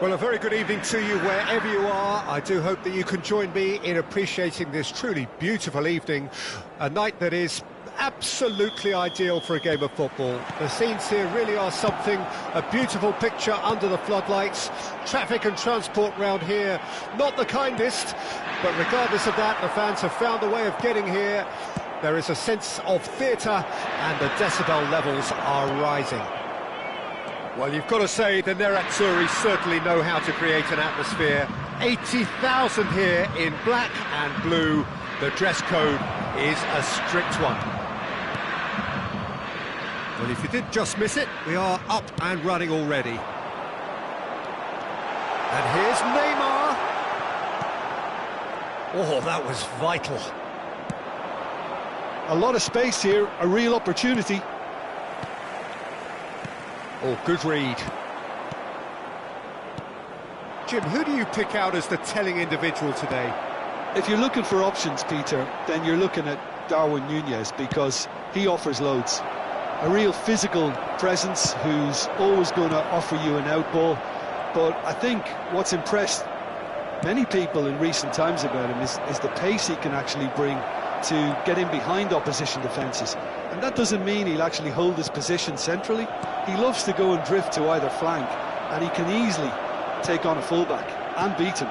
Well, a very good evening to you wherever you are. I do hope that you can join me in appreciating this truly beautiful evening, a night that is absolutely ideal for a game of football. The scenes here really are something, a beautiful picture under the floodlights. Traffic and transport round here, not the kindest, but regardless of that, the fans have found a way of getting here. There is a sense of theatre and the decibel levels are rising. Well, you've got to say the Nerazzurri certainly know how to create an atmosphere. 80,000 here in black and blue. The dress code is a strict one. Well, if you did just miss it, we are up and running already. And here's Neymar. Oh, that was vital. A lot of space here, a real opportunity. Oh, good read. Jim, who do you pick out as the telling individual today? If you're looking for options, Peter, then you're looking at Darwin Núñez, because he offers loads. A real physical presence who's always going to offer you an outball. But I think what's impressed many people in recent times about him is the pace he can actually bring to get in behind opposition defences. And that doesn't mean he'll actually hold his position centrally. He loves to go and drift to either flank, and he can easily take on a fullback and beat him.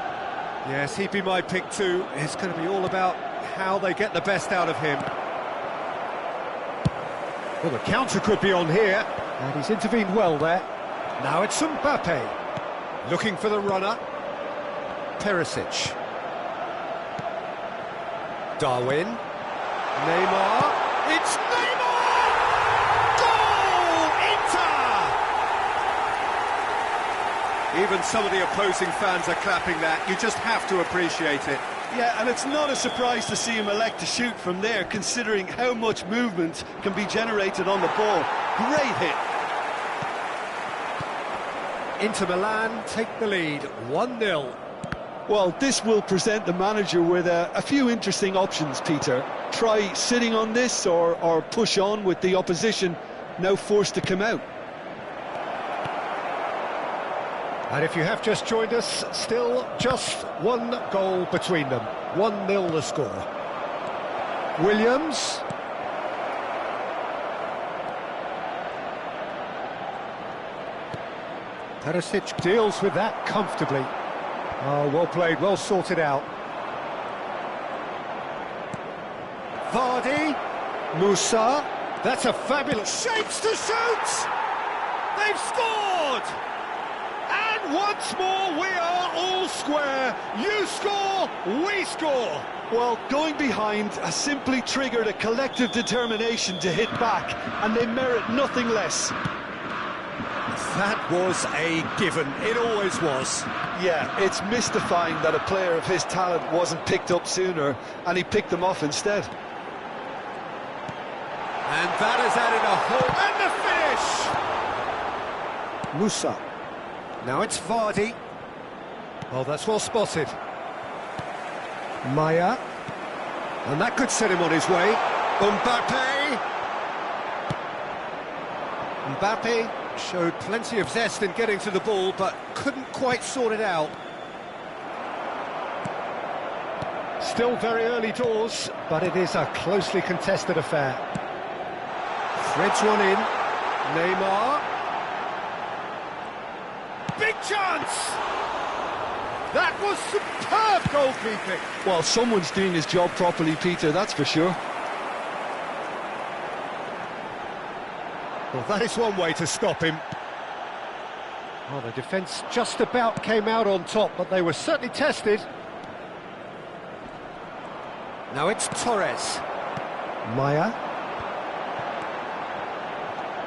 Yes, he'd be my pick too. It's going to be all about how they get the best out of him. Well, the counter could be on here, and he's intervened well there. Now it's Mbappe, looking for the runner. Perisic. Darwin. Neymar. It's Neymar! Goal! Inter! Even some of the opposing fans are clapping that. You just have to appreciate it. Yeah, and it's not a surprise to see him elect to shoot from there, considering how much movement can be generated on the ball. Great hit. Inter Milan take the lead, 1-0. Well, this will present the manager with a few interesting options, Peter. Try sitting on this or push on with the opposition now forced to come out. And if you have just joined us, still just one goal between them. 1-0 the score. Williams. Perisic deals with that comfortably. Oh, well played, well sorted out. Vardy. Musa. That's a fabulous... Shapes to shoot! They've scored! And once more, we are all square. You score, we score. Well, going behind has simply triggered a collective determination to hit back, and they merit nothing less. That was a given. It always was. Yeah, it's mystifying that a player of his talent wasn't picked up sooner, and he picked them off instead. And that has added a whole... And the finish! Musa. Now it's Vardy. Oh, that's well spotted. Maya. And that could set him on his way. Mbappe showed plenty of zest in getting to the ball, but couldn't quite sort it out. Still very early doors, but it is a closely contested affair. Threads one in. Neymar. Big chance! That was superb goalkeeping. Well, someone's doing his job properly, Peter, that's for sure. Well, that is one way to stop him. Well, the defence just about came out on top, but they were certainly tested. Now it's Torres. Maya.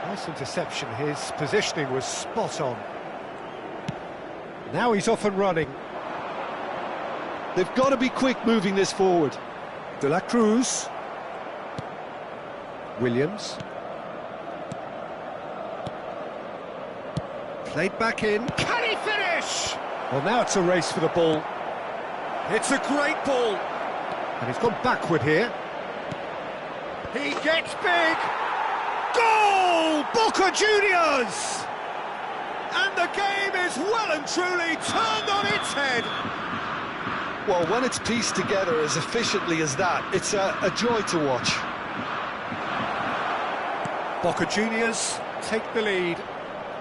Nice interception, his positioning was spot on. Now he's off and running. They've got to be quick moving this forward. De la Cruz. Williams. Played back in. Can he finish? Well, now it's a race for the ball. It's a great ball. And he's gone backward here. He gets big. Goal! Boca Juniors! And the game is well and truly turned on its head. Well, when it's pieced together as efficiently as that, it's a joy to watch. Boca Juniors take the lead.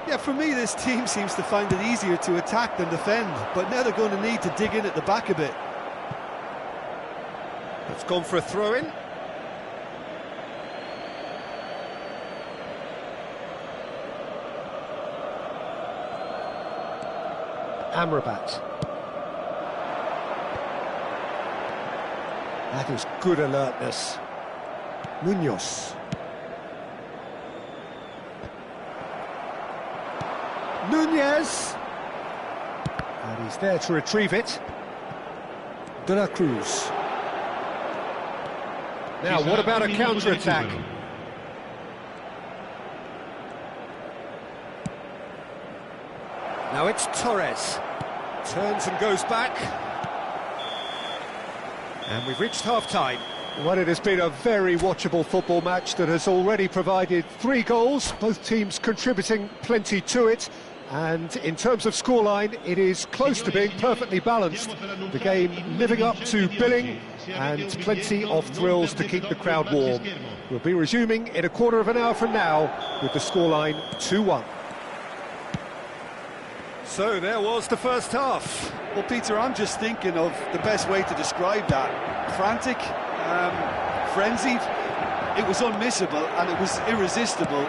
Yeah, for me, this team seems to find it easier to attack than defend, but now they're going to need to dig in at the back a bit. It's gone for a throw-in. Amrabat. That is good alertness. Munoz. Nunez. And he's there to retrieve it. De la Cruz. Now, what about a counter-attack? Now it's Torres. Turns and goes back. And we've reached half-time. Well, it has been a very watchable football match that has already provided 3 goals, both teams contributing plenty to it. And in terms of scoreline, it is close to being perfectly balanced. The game living up to billing and plenty of thrills to keep the crowd warm. We'll be resuming in a quarter of an hour from now with the scoreline 2-1. So there was the first half. Well, Peter, I'm just thinking of the best way to describe that. Frantic, frenzied, it was unmissable and it was irresistible.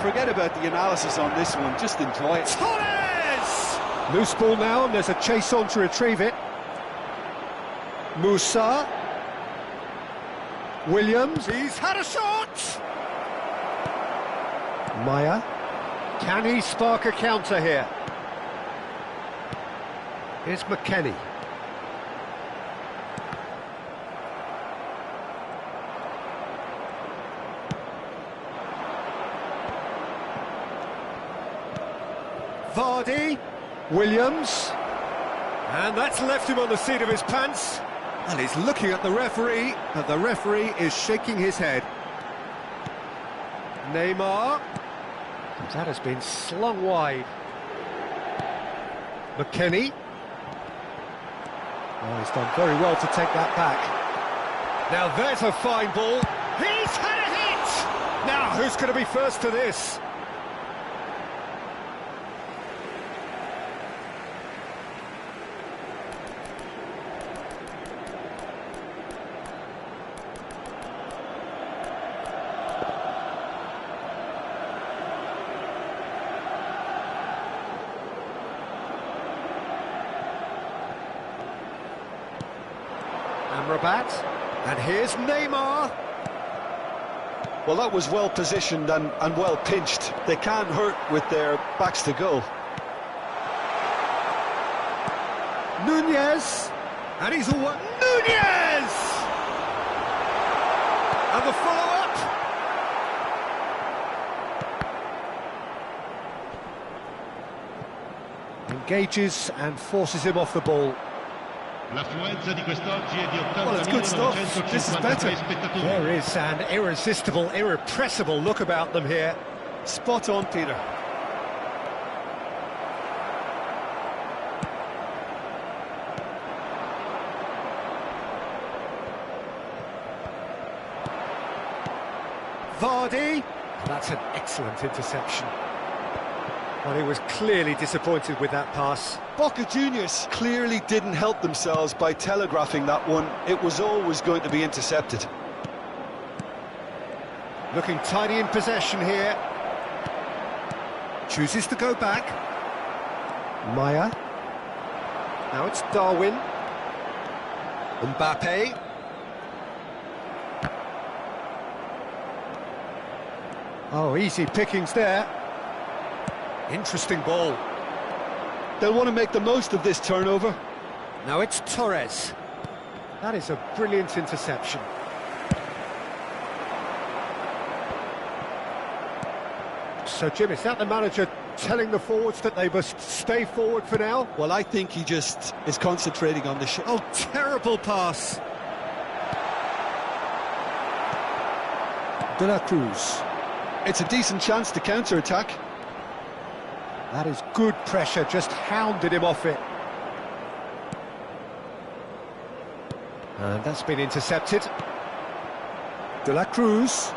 Forget about the analysis on this one, just enjoy it. Torres! Loose ball now, and there's a chase on to retrieve it. Musa. Williams. He's had a shot! Maya. Can he spark a counter here? Here's McKennie. Vardy, Williams, and that's left him on the seat of his pants. And he's looking at the referee, but the referee is shaking his head. Neymar, that has been slung wide. McKennie. Oh, he's done very well to take that back. Now there's a fine ball. He's had a hit! Now who's going to be first to this? Amrabat, and here's Neymar. Well, that was well positioned and well pinched. They can't hurt with their backs to goal. Nunez, and he's all Nunez, and the follow-up. Engages and forces him off the ball. Well, it's good stuff. This is better. There is an irresistible, irrepressible look about them here. Spot on, Peter. Vardy. That's an excellent interception. Well, he was clearly disappointed with that pass. Boca Juniors clearly didn't help themselves by telegraphing that one. It was always going to be intercepted. Looking tidy in possession here. Chooses to go back. Maya. Now it's Darwin. Mbappe. Oh, easy pickings there. Interesting ball. They'll want to make the most of this turnover. Now it's Torres. That is a brilliant interception. So, Jim, is that the manager telling the forwards that they must stay forward for now? Well, I think he just is concentrating on the shot. Oh, terrible pass. De La Cruz. It's a decent chance to counter-attack. That is good pressure, just hounded him off it. And that's been intercepted. De La Cruz.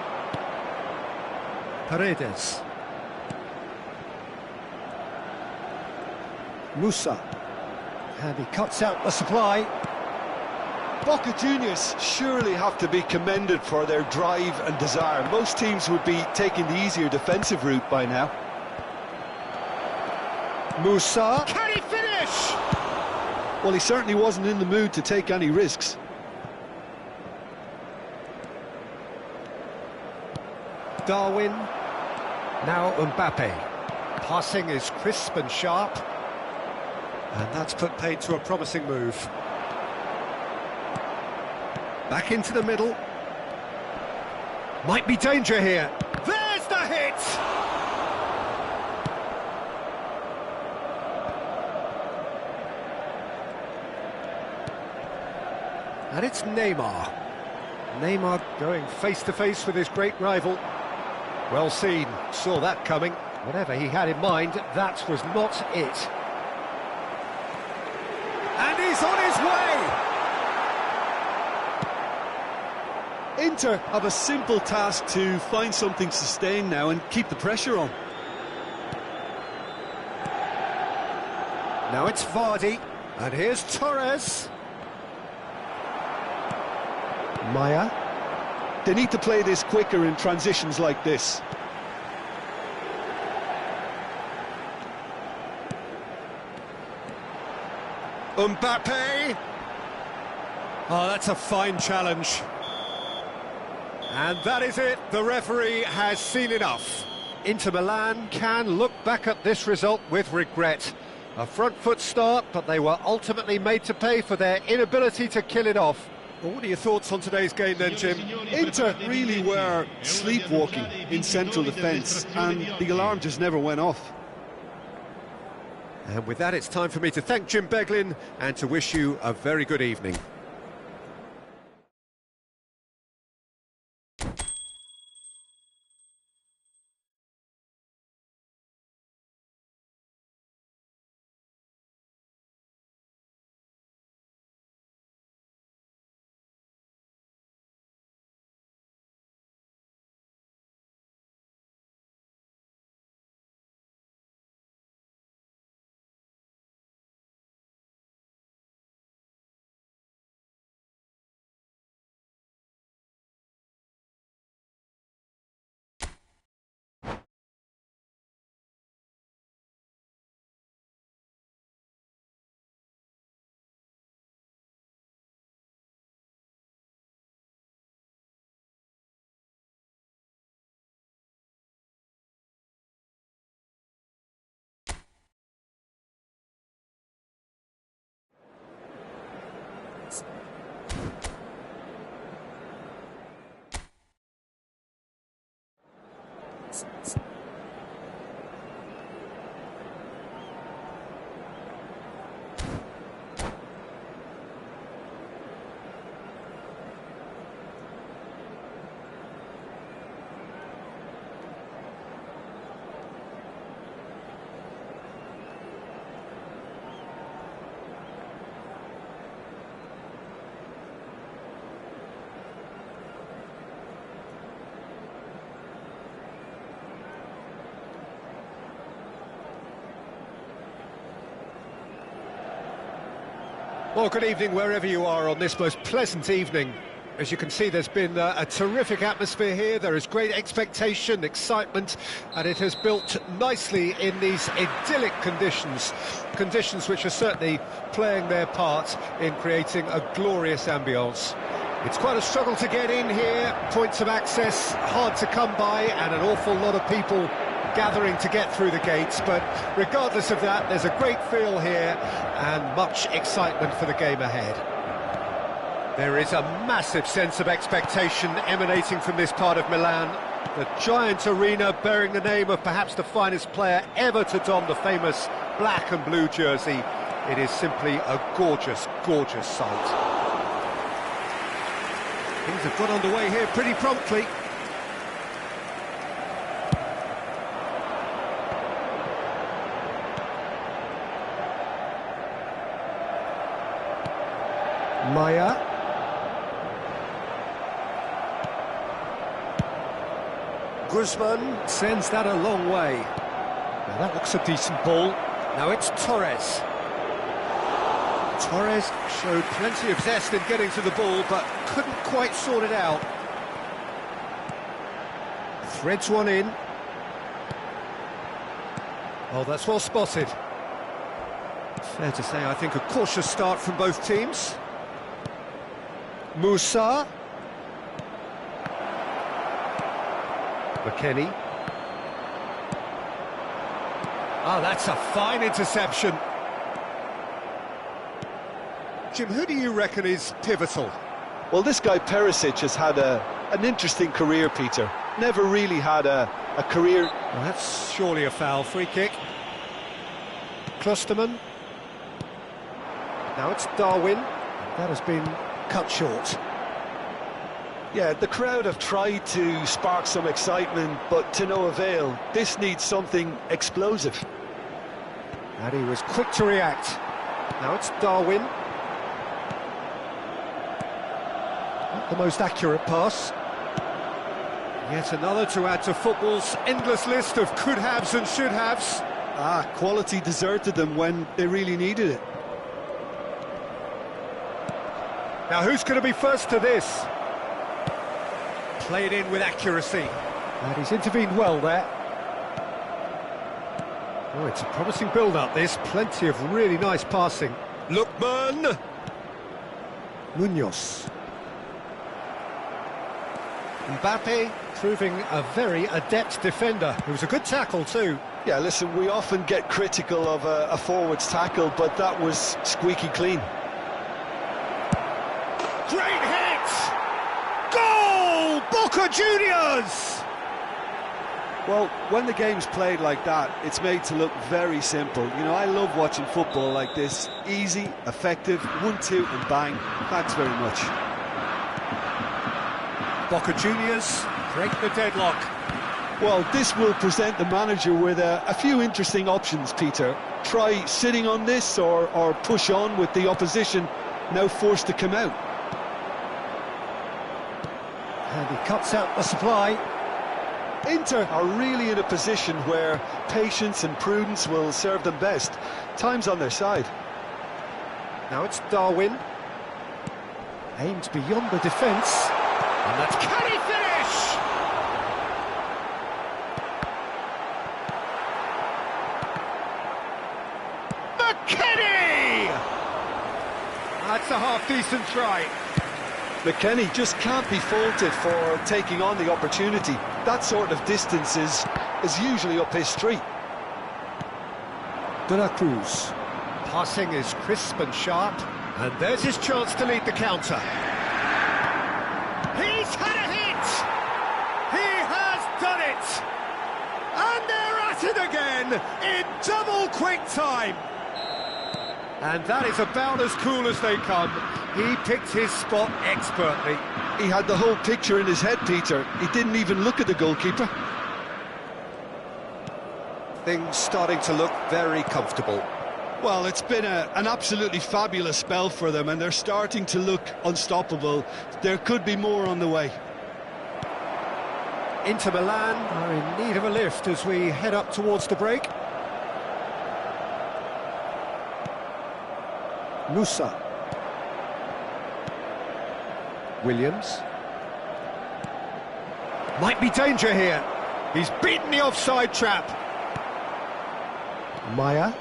Paredes. Musa. And he cuts out the supply. Boca Juniors surely have to be commended for their drive and desire. Most teams would be taking the easier defensive route by now. Musa. Can he finish? Well, he certainly wasn't in the mood to take any risks. Darwin. Now Mbappe. Passing is crisp and sharp. And that's put paid to a promising move. Back into the middle. Might be danger here. There's the hit! And it's Neymar. Neymar going face-to-face with his great rival. Well seen, saw that coming. Whatever he had in mind, that was not it. And he's on his way! Inter have a simple task to find something sustained now and keep the pressure on. Now it's Vardy, and here's Torres. Maya. They need to play this quicker in transitions like this. Mbappe. Oh, that's a fine challenge. And that is it. The referee has seen enough. Inter Milan can look back at this result with regret. A front foot start, but they were ultimately made to pay for their inability to kill it off. Well, what are your thoughts on today's game then, Jim? Inter really were sleepwalking in central defence, and the alarm just never went off. And with that, it's time for me to thank Jim Beglin and to wish you a very good evening. Well, good evening wherever you are on this most pleasant evening. As you can see, there's been a terrific atmosphere here. There is great expectation, excitement, and it has built nicely in these idyllic conditions. Conditions which are certainly playing their part in creating a glorious ambience. It's quite a struggle to get in here. Points of access hard to come by, and an awful lot of people gathering to get through the gates. But regardless of that, there's a great feel here and much excitement for the game ahead. There is a massive sense of expectation emanating from this part of Milan. The giant arena bearing the name of perhaps the finest player ever to don the famous black and blue jersey. It is simply a gorgeous, gorgeous sight. Things have got underway here pretty promptly. Maya. Guzman sends that a long way. Now that looks a decent ball. Now it's Torres. Torres showed plenty of zest in getting to the ball, but couldn't quite sort it out. Threads one in. Oh, that's well spotted. Fair to say, I think, a cautious start from both teams. Musa. McKennie. Oh, that's a fine interception. Jim, who do you reckon is pivotal? Well, this guy Perisic has had an interesting career, Peter. Never really had a career. Well, that's surely a foul. Free kick. Klosterman. Now it's Darwin. That has been cut short. Yeah, the crowd have tried to spark some excitement, but to no avail. This needs something explosive. And he was quick to react. Now it's Darwin. Not the most accurate pass. Yet another to add to football's endless list of could-haves and should-haves. Quality deserted them when they really needed it. Now who's going to be first to this? Played in with accuracy. And he's intervened well there. Oh, it's a promising build-up, this. Plenty of really nice passing. Lookman! Munoz. Mbappe proving a very adept defender. It was a good tackle too. Yeah, listen, we often get critical of a forward's tackle, but that was squeaky clean. Great hit! Goal! Boca Juniors! Well, when the game's played like that, it's made to look very simple. You know, I love watching football like this. Easy, effective, 1-2 and bang. Thanks very much. Boca Juniors break the deadlock. Well, this will present the manager with a few interesting options, Peter. Try sitting on this or push on with the opposition now forced to come out. And he cuts out the supply. Inter are really in a position where patience and prudence will serve them best. Time's on their side. Now it's Darwin. Aimed beyond the defence. And that's... Can he finish? McKennie! That's a half-decent try. McKennie just can't be faulted for taking on the opportunity. That sort of distance is usually up his street. De La Cruz. Passing is crisp and sharp. And there's his chance to lead the counter. He's had a hit! He has done it! And they're at it again in double quick time! And that is about as cool as they come. He picked his spot expertly. He had the whole picture in his head, Peter. He didn't even look at the goalkeeper. Things starting to look very comfortable. Well, it's been an absolutely fabulous spell for them, and they're starting to look unstoppable. There could be more on the way. Inter Milan are in need of a lift as we head up towards the break. Musa. Williams. Might be danger here. He's beaten the offside trap. Maya.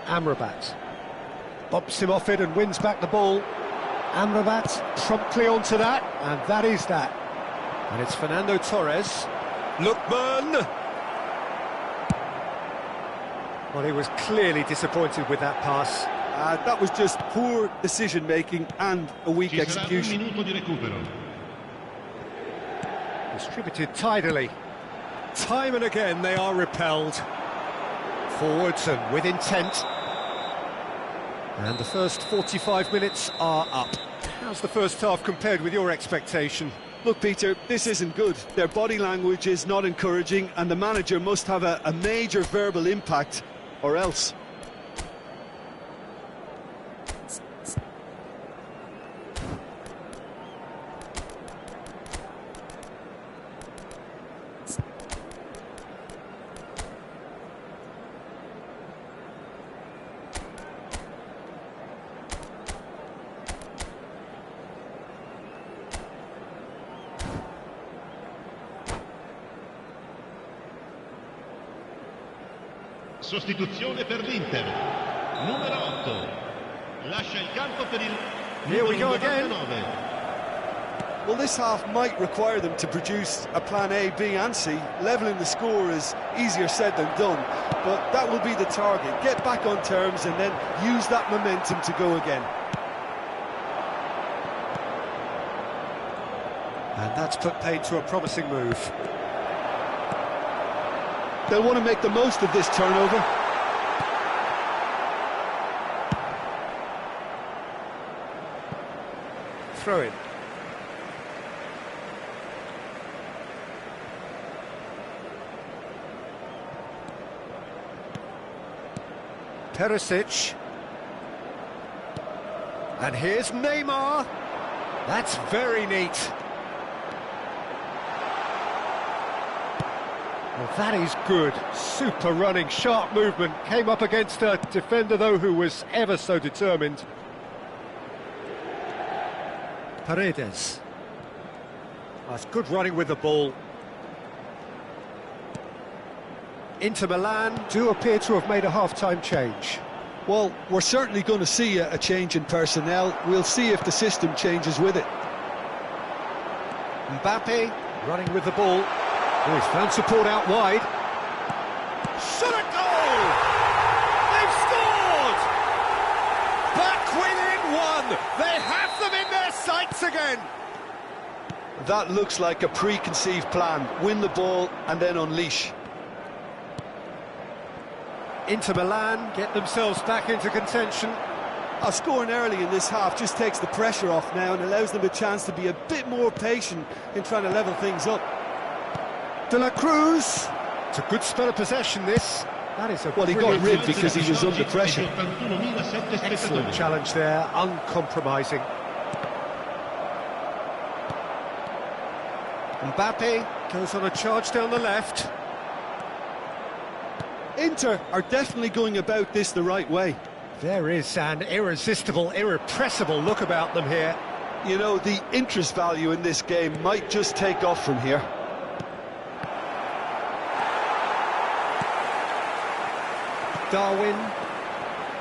Amrabat. Bobs him off it and wins back the ball. Amrabat promptly onto that, and that is that. And it's Fernando Torres. Lookman! Well, he was clearly disappointed with that pass. That was just poor decision-making and a weak execution. Distributed tidily. Time and again they are repelled. Forwards and with intent. And the first 45 minutes are up. How's the first half compared with your expectation? Look, Peter, this isn't good. Their body language is not encouraging, and the manager must have a major verbal impact, or else. Sostituzione per l'Inter. Numero 8. Lascia il campo per il Here we go again. 99. Well, this half might require them to produce a plan A, B and C. Levelling the score is easier said than done, but that will be the target. Get back on terms and then use that momentum to go again. And that's put paid to a promising move. They'll want to make the most of this turnover. Throw in. Perisic. And here's Neymar. That's very neat. Well, that is good. Super running, sharp movement. Came up against a defender, though, who was ever so determined. Paredes. That's good running with the ball. Inter Milan do appear to have made a half-time change. Well, we're certainly going to see a change in personnel. We'll see if the system changes with it. Mbappe running with the ball. Oh, he's found support out wide. Shot at goal! They've scored! Back within one! They have them in their sights again! That looks like a preconceived plan. Win the ball and then unleash. Inter Milan get themselves back into contention. Scoring early in this half just takes the pressure off now and allows them a chance to be a bit more patient in trying to level things up. De La Cruz. It's a good spell of possession, this. That is a Well, he got rid because he was under pressure. Excellent challenge there, uncompromising. Mbappe goes on a charge down the left. Inter are definitely going about this the right way. There is an irresistible, irrepressible look about them here. You know, the interest value in this game might just take off from here. Darwin.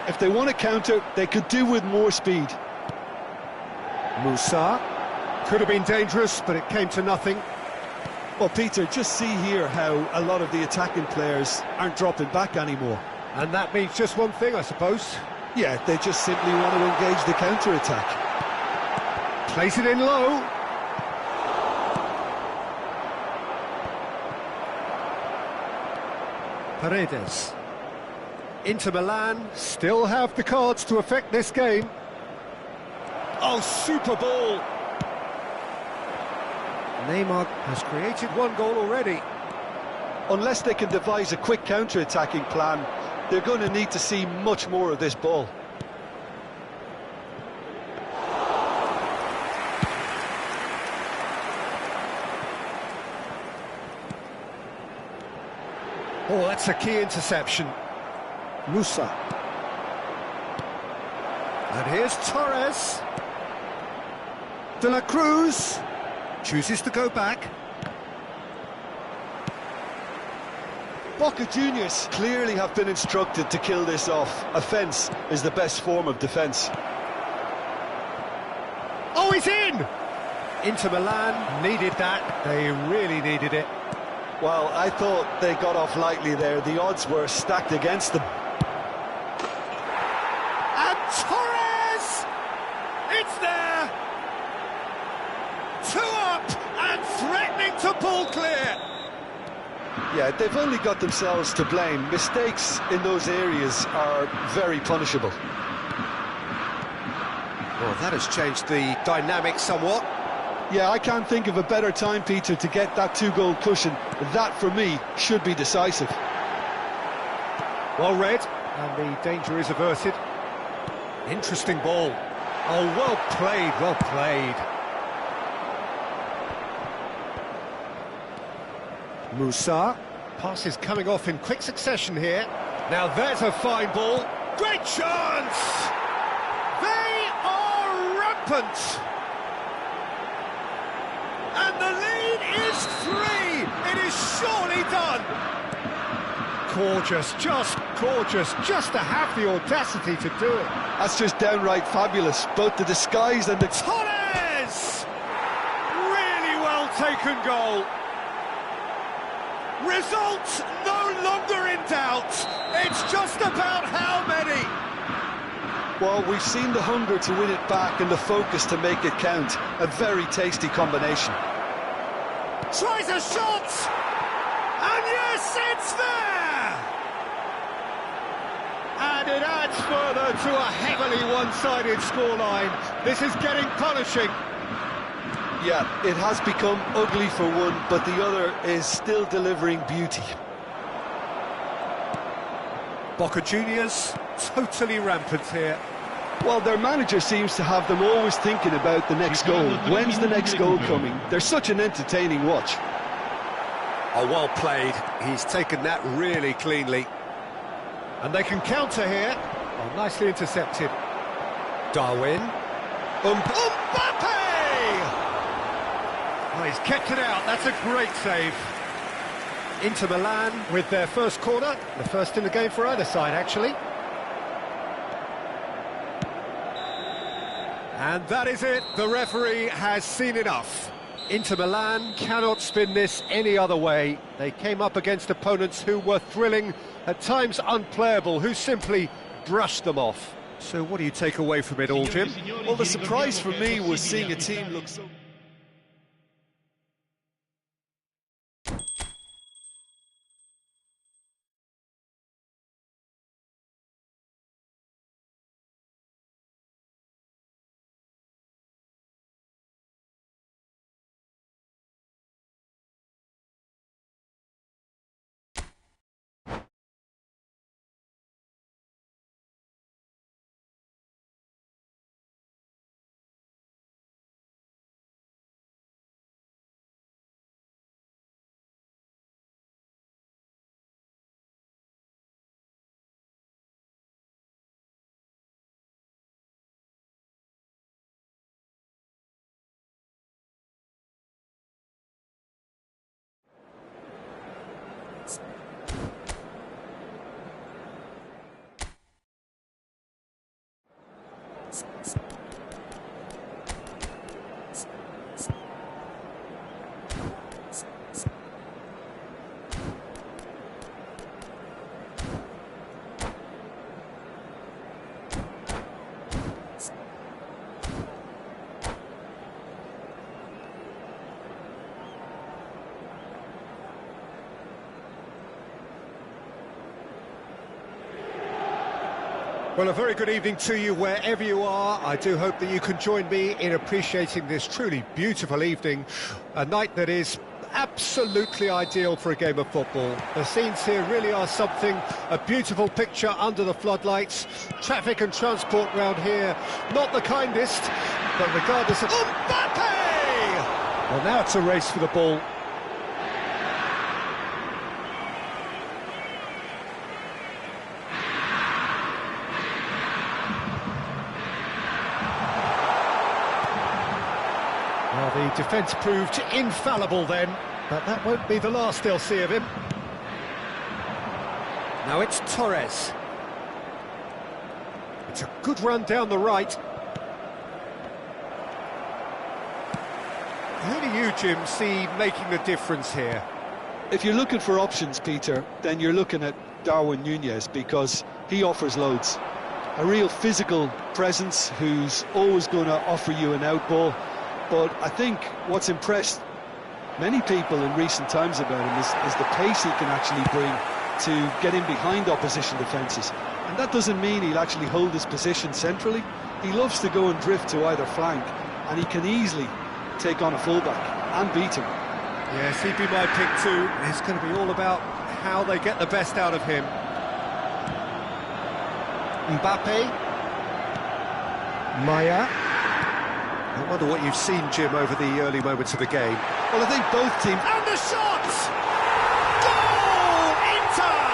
If they want to counter, they could do with more speed. Musa. Could have been dangerous, but it came to nothing. Well, Peter, just see here how a lot of the attacking players aren't dropping back anymore. And that means just one thing, I suppose. Yeah, they just simply want to engage the counter-attack. Plays it in low. Paredes. Inter Milan still have the cards to affect this game. Oh, super ball! Neymar has created one goal already. Unless they can devise a quick counter-attacking plan, they're going to need to see much more of this ball. Oh, that's a key interception. Musa. And here's Torres. De la Cruz chooses to go back. Boca Juniors clearly have been instructed to kill this off. Offence is the best form of defence. Oh, he's in! Inter Milan needed that. They really needed it. Well, I thought they got off lightly there. The odds were stacked against them. And Torres! It's there! 2 up and threatening to pull clear. Yeah, they've only got themselves to blame. Mistakes in those areas are very punishable. Well, that has changed the dynamic somewhat. Yeah, I can't think of a better time, Peter, to get that 2-goal cushion. That, for me, should be decisive. Well read, and the danger is averted. Interesting ball. Oh, well played, well played. Musa. Pass is coming off in quick succession here. Now there's a fine ball. Great chance! They are rampant! And the lead is 3! It is surely done! Gorgeous, just to have the audacity to do it. That's just downright fabulous. Both the disguise and the... Torres! Really well taken goal. Result no longer in doubt. It's just about how many. Well, we've seen the hunger to win it back and the focus to make it count. A very tasty combination. Tries a shot! And yes, it's there! And it adds further to a heavily one-sided scoreline. This is getting punishing. Yeah, it has become ugly for one, but the other is still delivering beauty. Boca Juniors, totally rampant here. Well, their manager seems to have them always thinking about the next goal. When's the next goal coming? They're such an entertaining watch. Oh, well played. He's taken that really cleanly. And they can counter here. Oh, nicely intercepted. Darwin. Mbappe! Oh, he's kept it out. That's a great save. Inter Milan with their first corner. The first in the game for either side, actually. And that is it. The referee has seen enough. Inter Milan cannot spin this any other way. They came up against opponents who were thrilling, at times unplayable, who simply brushed them off. So what do you take away from it all, Jim? Well, the surprise for me was seeing a team look so... Well, a very good evening to you wherever you are. I do hope that you can join me in appreciating this truly beautiful evening, a night that is absolutely ideal for a game of football. The scenes here really are something, a beautiful picture under the floodlights. Traffic and transport round here, not the kindest, but regardless of... Mbappe! Well, now it's a race for the ball. The defence proved infallible then, but that won't be the last they'll see of him. Now it's Torres. It's a good run down the right. Who do you, Jim, see making the difference here? If you're looking for options, Peter, then you're looking at Darwin Núñez, because he offers loads. A real physical presence who's always going to offer you an out ball. But I think what's impressed many people in recent times about him is the pace he can actually bring to get in behind opposition defences. And that doesn't mean he'll actually hold his position centrally. He loves to go and drift to either flank, and he can easily take on a fullback and beat him. Yes, he'd be my pick too. It's going to be all about how they get the best out of him. Mbappe. Maya. I wonder what you've seen, Jim, over the early moments of the game. Well, I think both teams... And the shot! Goal! Inter!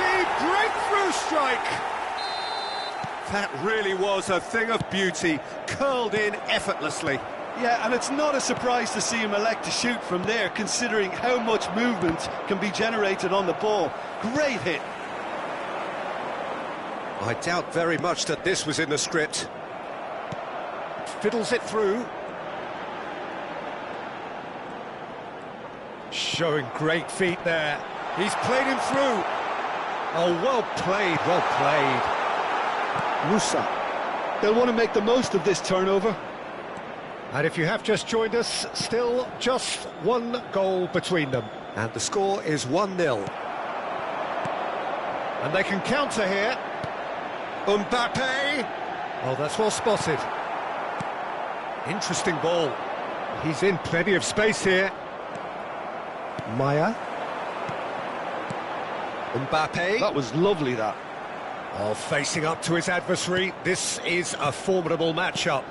The breakthrough strike! That really was a thing of beauty, curled in effortlessly. Yeah, and it's not a surprise to see him elect to shoot from there, considering how much movement can be generated on the ball. Great hit. I doubt very much that this was in the script. Fiddles it through. Showing great feet there. He's played him through. Oh, well played, well played. Musa. They'll want to make the most of this turnover. And if you have just joined us, still just one goal between them. And the score is 1-0. And they can counter here. Mbappe! Oh, that's well spotted. Interesting ball. He's in plenty of space here. Maya. Mbappe. That was lovely, that. Oh, facing up to his adversary. This is a formidable matchup.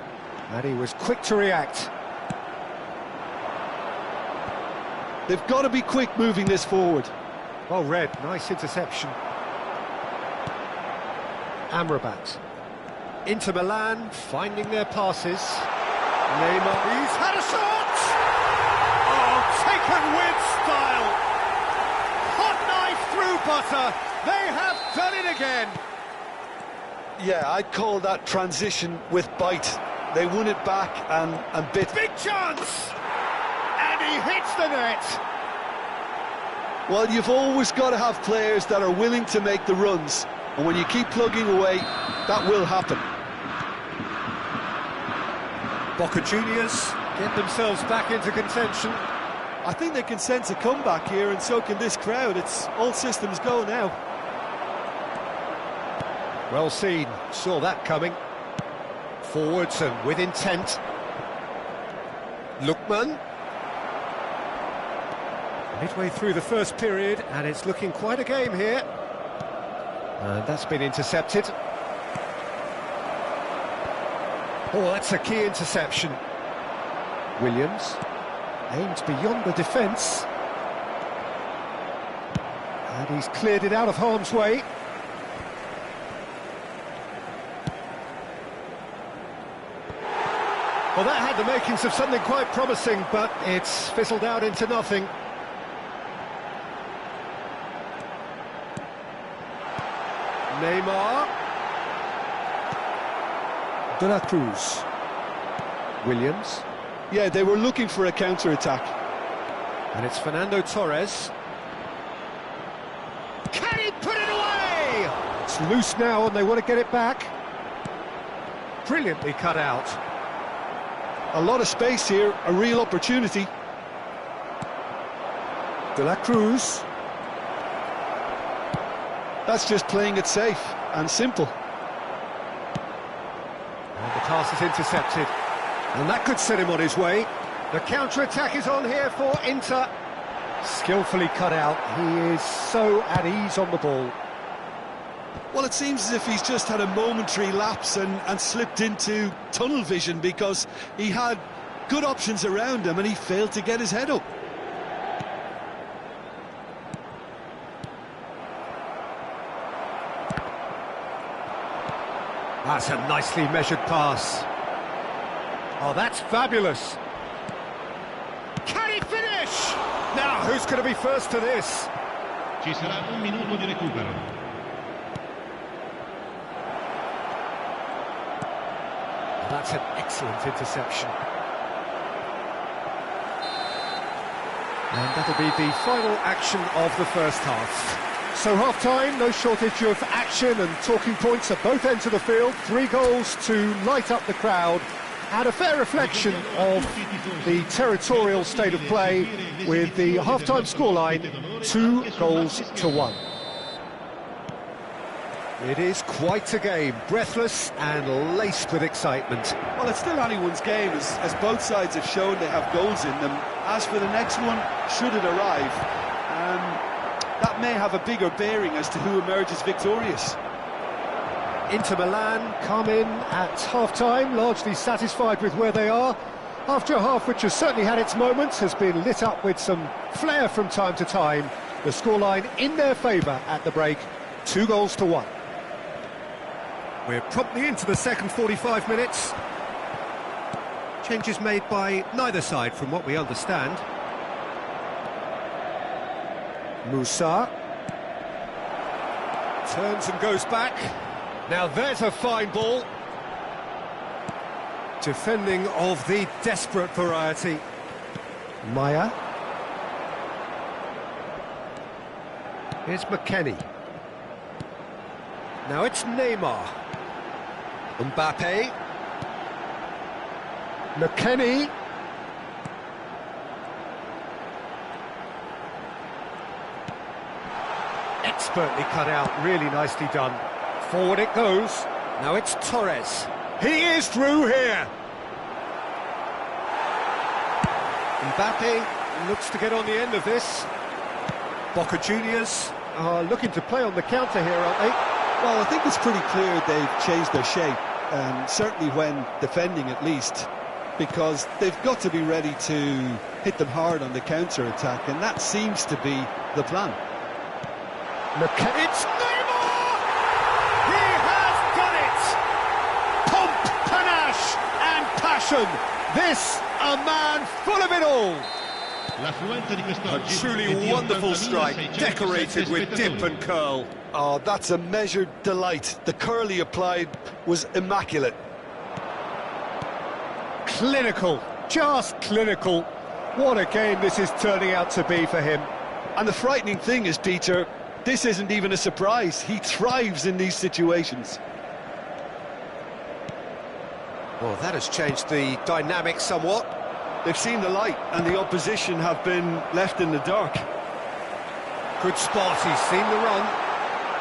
And he was quick to react. They've got to be quick moving this forward. Well read, nice interception. Amrabat. Inter Milan finding their passes. Neymar, he's had a shot! Oh, taken with style! Hot knife through butter, they have done it again! Yeah, I'd call that transition with bite. They won it back and bit. Big chance! And he hits the net! Well, you've always got to have players that are willing to make the runs, and when you keep plugging away, that will happen. Boca Juniors get themselves back into contention. I think they can sense a comeback here, and so can this crowd. It's all systems go now. Well seen, saw that coming. Forwards and with intent. Lookman. Midway through the first period, and it's looking quite a game here. And that's been intercepted. Oh, that's a key interception. Williams aims beyond the defence. And he's cleared it out of harm's way. Well, that had the makings of something quite promising, but it's fizzled out into nothing. Neymar. De la Cruz. Williams. Yeah, they were looking for a counter-attack. And it's Fernando Torres. Can he put it away? It's loose now and they want to get it back. Brilliantly cut out. A lot of space here, a real opportunity. De la Cruz. That's just playing it safe and simple. And the pass is intercepted. And that could set him on his way. The counter-attack is on here for Inter. Skillfully cut out. He is so at ease on the ball. Well, it seems as if he's just had a momentary lapse and slipped into tunnel vision, because he had good options around him and he failed to get his head up. That's a nicely measured pass. Oh, that's fabulous. Can he finish? Now, who's going to be first to this? Ci sarà un minuto di recupero. That's an excellent interception. And that'll be the final action of the first half. So half-time, no shortage of action and talking points at both ends of the field. 3 goals to light up the crowd. And a fair reflection of the territorial state of play with the half-time scoreline, 2-1. It is quite a game, breathless and laced with excitement. Well, it's still anyone's game, as both sides have shown they have goals in them. As for the next one, should it arrive, that may have a bigger bearing as to who emerges victorious. Inter Milan come in at half-time, largely satisfied with where they are. After a half which has certainly had its moments, has been lit up with some flair from time to time. The scoreline in their favour at the break, 2-1. We're promptly into the second 45 minutes. Changes made by neither side from what we understand. Musa turns and goes back. Now there's a fine ball. Defending of the desperate variety. Maya. Here's McKennie. Now it's Neymar. Mbappe. McKennie. Expertly cut out, really nicely done. Forward it goes. Now it's Torres. He is through here. Mbappe looks to get on the end of this. Boca Juniors are looking to play on the counter here, aren't they? Well, I think it's pretty clear they've changed their shape, certainly when defending at least, because they've got to be ready to hit them hard on the counter-attack, and that seems to be the plan. It's Neymar! He has done it! Pomp, panache and passion. This, a man full of it all. A truly wonderful strike, decorated with dip and curl. Oh, that's a measured delight. The curl he applied was immaculate. Clinical, just clinical. What a game this is turning out to be for him. And the frightening thing is, Peter, this isn't even a surprise. He thrives in these situations. Well, that has changed the dynamic somewhat. They've seen the light, and the opposition have been left in the dark. Good spot, he's seen the run.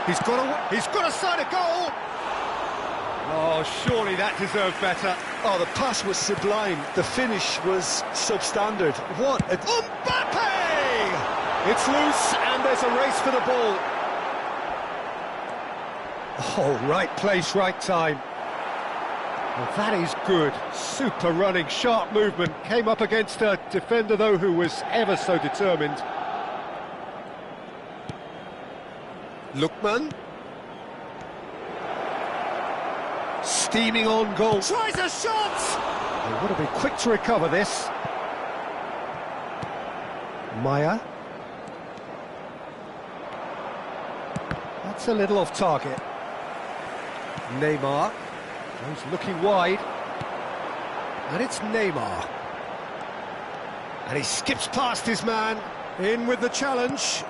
He's got a side of goal. Oh, surely that deserved better. Oh, the pass was sublime. The finish was substandard. What a... Mbappe! It's loose, and there's a race for the ball. Oh, right place, right time. Well, that is good. Super running, sharp movement. Came up against a defender, though, who was ever so determined. Lookman. Steaming on goal. Tries a shot! They would have been quick to recover this. Maya. That's a little off target. Neymar. He's looking wide. And it's Neymar. And he skips past his man. In with the challenge.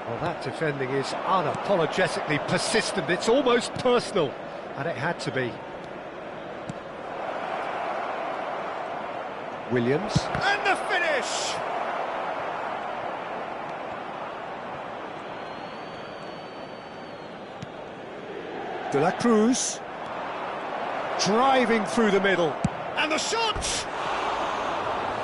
Well, that defending is unapologetically persistent. It's almost personal. And it had to be. Williams. And the finish! De la Cruz. Driving through the middle. And the shot!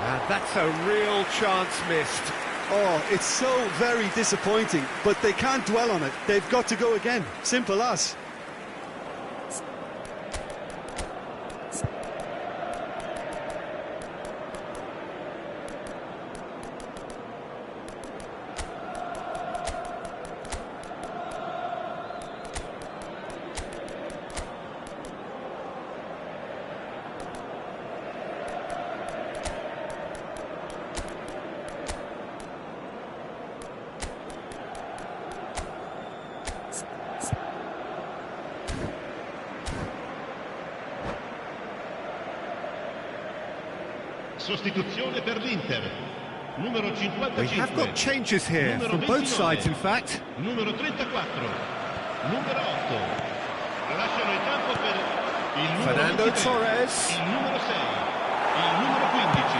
And that's a real chance missed. Oh, it's so very disappointing, but they can't dwell on it. They've got to go again. Simple as. Sostituzione per l'Inter. Numero 55. We have got changes here from both sides, in fact. Numero 34. Numero 8. Lasciano il campo per il numero Fernando 23, Torres. il numero 6, il numero 15,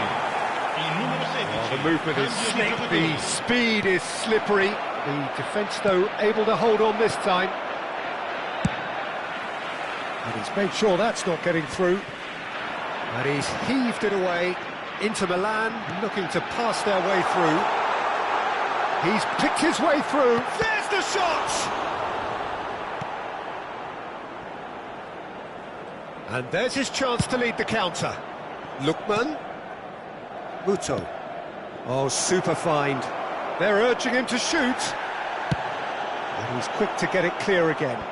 il numero 16. Oh, the movement is Cambio di slick, giocatore. the speed is slippery. The defence, though, able to hold on this time. And he's made sure that's not getting through. And he's heaved it away into Milan, looking to pass their way through. He's picked his way through. There's the shot! And there's his chance to lead the counter. Lookman. Muto. Oh, super find. They're urging him to shoot. And he's quick to get it clear again.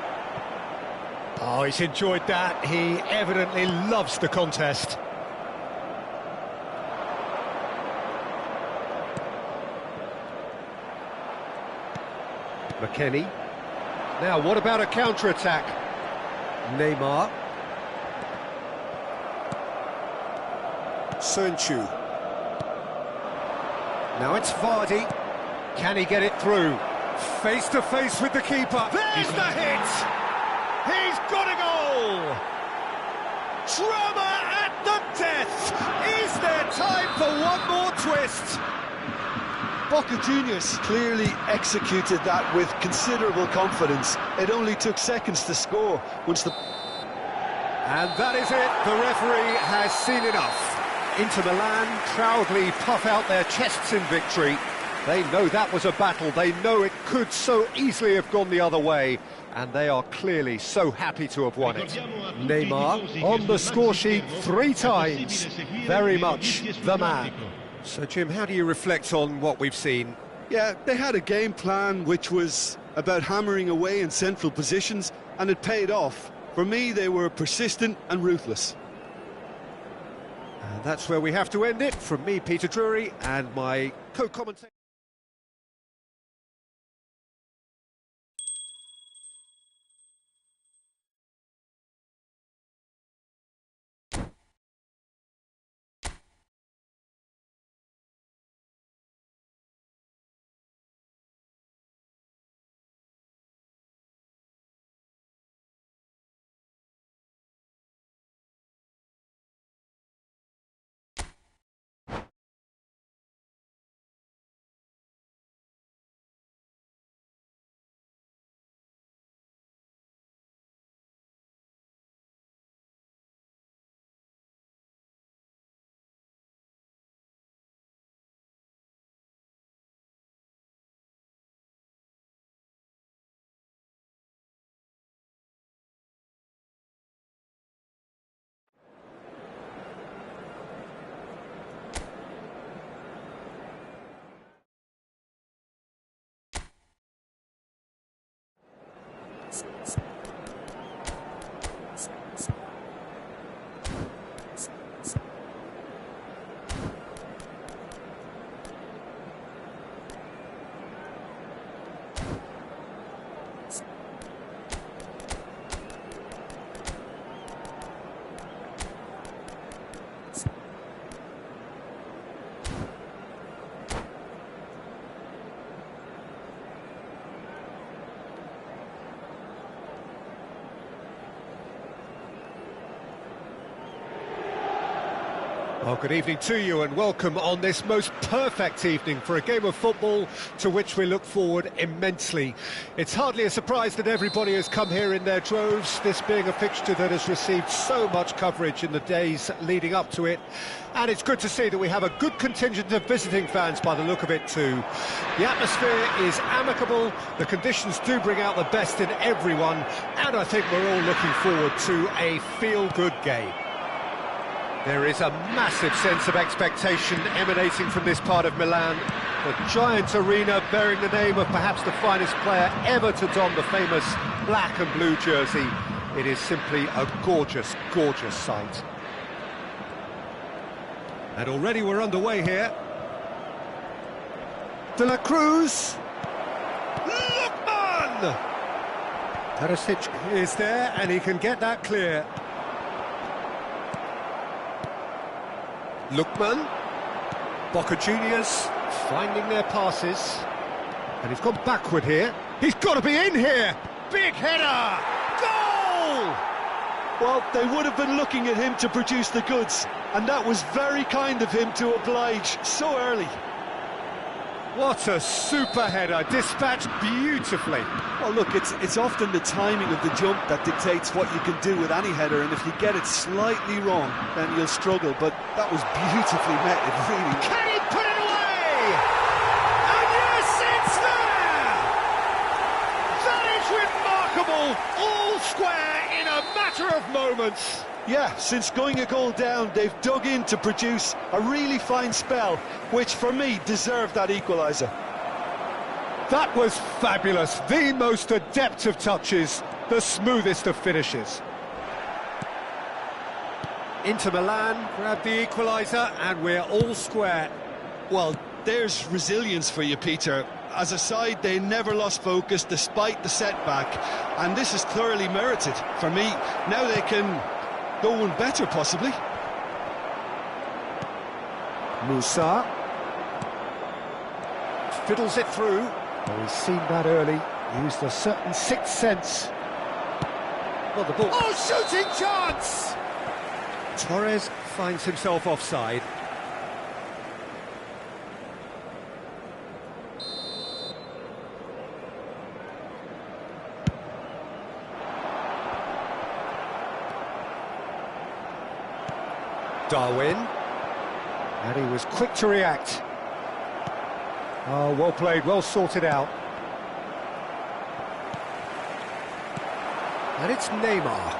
Oh, he's enjoyed that. He evidently loves the contest. McKennie. Now, what about a counter-attack? Neymar. Sönchu. Now it's Vardy. Can he get it through? Face to face with the keeper. There's the hit! He's got a goal! Drama at the death! Is there time for one more twist? Boca Juniors clearly executed that with considerable confidence. It only took seconds to score once the... And that is it. The referee has seen enough. Inter Milan proudly puff out their chests in victory. They know that was a battle. They know it could so easily have gone the other way. And they are clearly so happy to have won it. Neymar on the score sheet 3 times. Very much the man. So, Jim, how do you reflect on what we've seen? Yeah, they had a game plan which was about hammering away in central positions, and it paid off. For me, they were persistent and ruthless. And that's where we have to end it. From me, Peter Drury, and my co-commentator. Well, good evening to you and welcome on this most perfect evening for a game of football to which we look forward immensely. It's hardly a surprise that everybody has come here in their droves, this being a fixture that has received so much coverage in the days leading up to it. And it's good to see that we have a good contingent of visiting fans by the look of it too. The atmosphere is amicable, the conditions do bring out the best in everyone, and I think we're all looking forward to a feel-good game. There is a massive sense of expectation emanating from this part of Milan. The giant arena bearing the name of perhaps the finest player ever to don the famous black and blue jersey. It is simply a gorgeous, gorgeous sight. And already we're underway here. De la Cruz. Lookman! Perisic is there and he can get that clear. Lookman. Boca Juniors finding their passes. And he's gone backward here. He's got to be in here! Big header! Goal! Well, they would have been looking at him to produce the goods, and that was very kind of him to oblige so early. What a super header, dispatched beautifully. Well, look, it's often the timing of the jump that dictates what you can do with any header, and if you get it slightly wrong, then you'll struggle. But that was beautifully met, it really was. Can he put it away? And yes, it's there! That is remarkable, all square in a matter of moments. Yeah, since going a goal down, they've dug in to produce a really fine spell, which for me deserved that equaliser. That was fabulous, the most adept of touches, the smoothest of finishes. Inter Milan grab the equaliser and we're all square. Well, there's resilience for you, Peter. As a side, they never lost focus despite the setback, and this is thoroughly merited. For me, now they can go one better, possibly. Musa fiddles it through. Oh, he's seen that early, used a certain sixth sense. Well, the ball... Oh, shooting chance! Torres finds himself offside. Darwin, and he was quick to react. Oh, well played, well sorted out. And it's Neymar.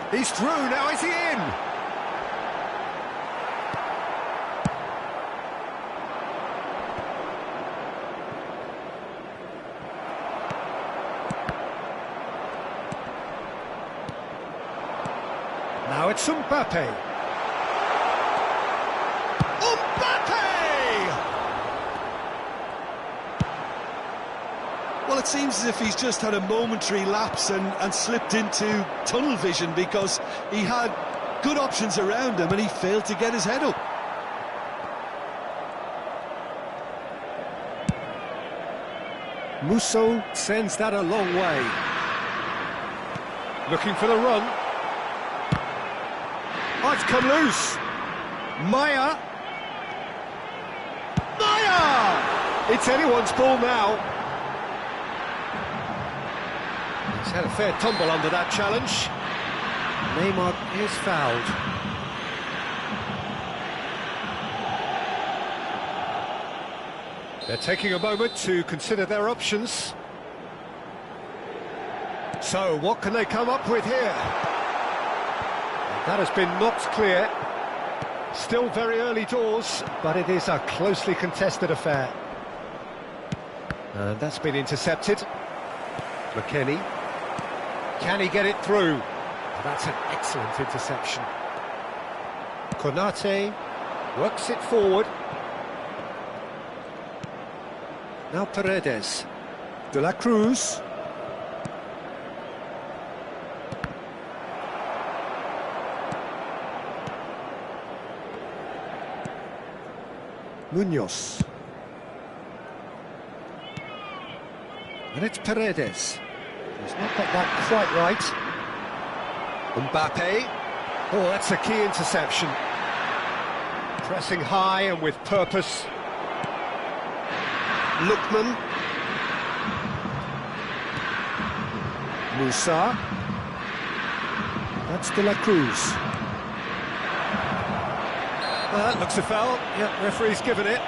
He's through, now is he in? Now it's Mbappe. Well, it seems as if he's just had a momentary lapse and slipped into tunnel vision, because he had good options around him and he failed to get his head up. Musso sends that a long way. Looking for the run. Oh, it's come loose. Maya. It's anyone's ball now. He's had a fair tumble under that challenge. Neymar is fouled. They're taking a moment to consider their options. So, what can they come up with here? That has been knocked clear. Still very early doors, but it is a closely contested affair. And that's been intercepted. McKennie. Can he get it through? Oh, that's an excellent interception. Konate works it forward. Now Paredes. De la Cruz. Munoz. And it's Paredes. He's not got that quite right. Mbappe. Oh, that's a key interception. Pressing high and with purpose. Lookman. Musa. That's De la Cruz. Well, that looks a foul. Yeah, referee's given it.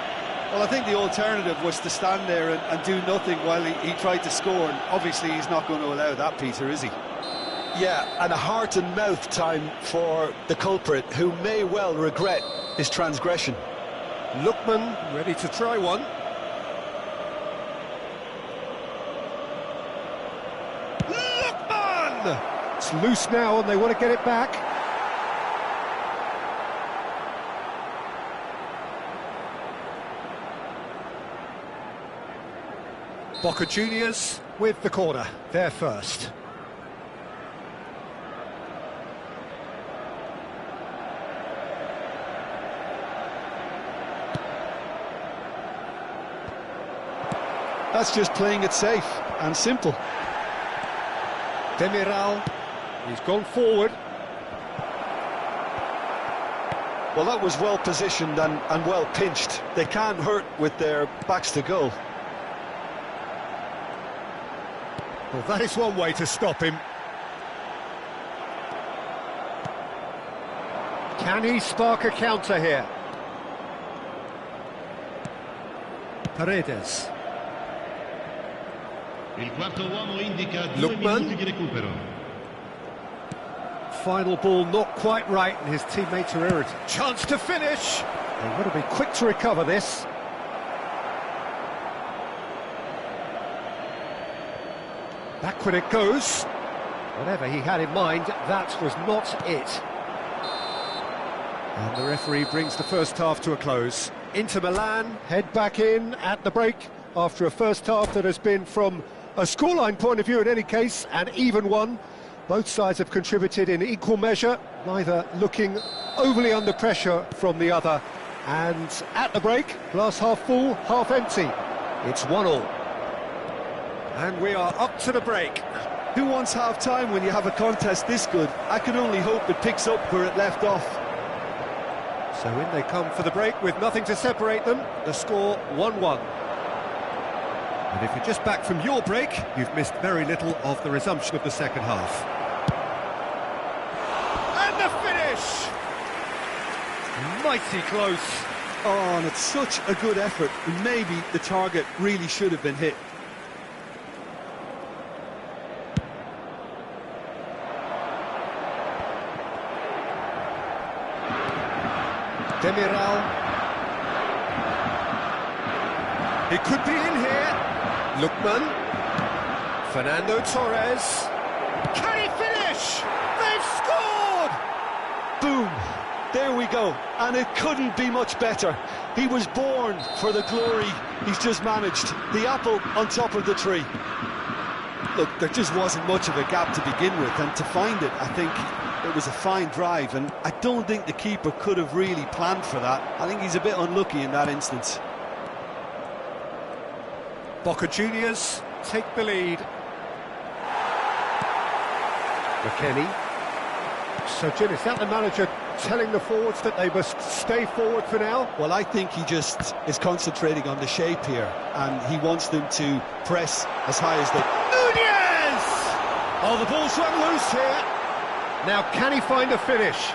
Well, I think the alternative was to stand there and do nothing while he tried to score, and obviously he's not going to allow that, Peter, is he? Yeah, and a heart and mouth time for the culprit, who may well regret his transgression. Lookman ready to try one. Lookman! It's loose now and they want to get it back. Boca Juniors with the corner, they're first. That's just playing it safe and simple. Demiral, he's gone forward. Well, that was well positioned and well pinched. They can't hurt with their backs to goal. Well, that is one way to stop him. Can he spark a counter here? Paredes. Il quarto uomo indica 2 Lookman. minuti di recupero. Final ball not quite right, and his teammates are irritated. Chance to finish! They've got to be quick to recover this. Backward it goes. Whatever he had in mind, that was not it. And the referee brings the first half to a close. Inter Milan head back in at the break after a first half that has been, from a scoreline point of view in any case, an even one. Both sides have contributed in equal measure, neither looking overly under pressure from the other. And at the break, glass half full, half empty. It's 1-1. And we are up to the break. Who wants half-time when you have a contest this good? I can only hope it picks up where it left off. So in they come for the break with nothing to separate them. The score 1-1. And if you're just back from your break, you've missed very little of the resumption of the second half. And the finish! Mighty close. Oh, and it's such a good effort. Maybe the target really should have been hit. Demiral. It could be in here. Lookman. Fernando Torres. Can he finish? They've scored! Boom! There we go. And it couldn't be much better. He was born for the glory he's just managed. The apple on top of the tree. Look, there just wasn't much of a gap to begin with, and to find it, I think it was a fine drive, and I don't think the keeper could have really planned for that. I think he's a bit unlucky in that instance. Boca Juniors take the lead. McKennie. So, Jim, is that the manager telling the forwards that they must stay forward for now? Well, I think he just is concentrating on the shape here, and he wants them to press as high as they... Nunez! Oh, the ball's run loose here. Now, can he find a finish?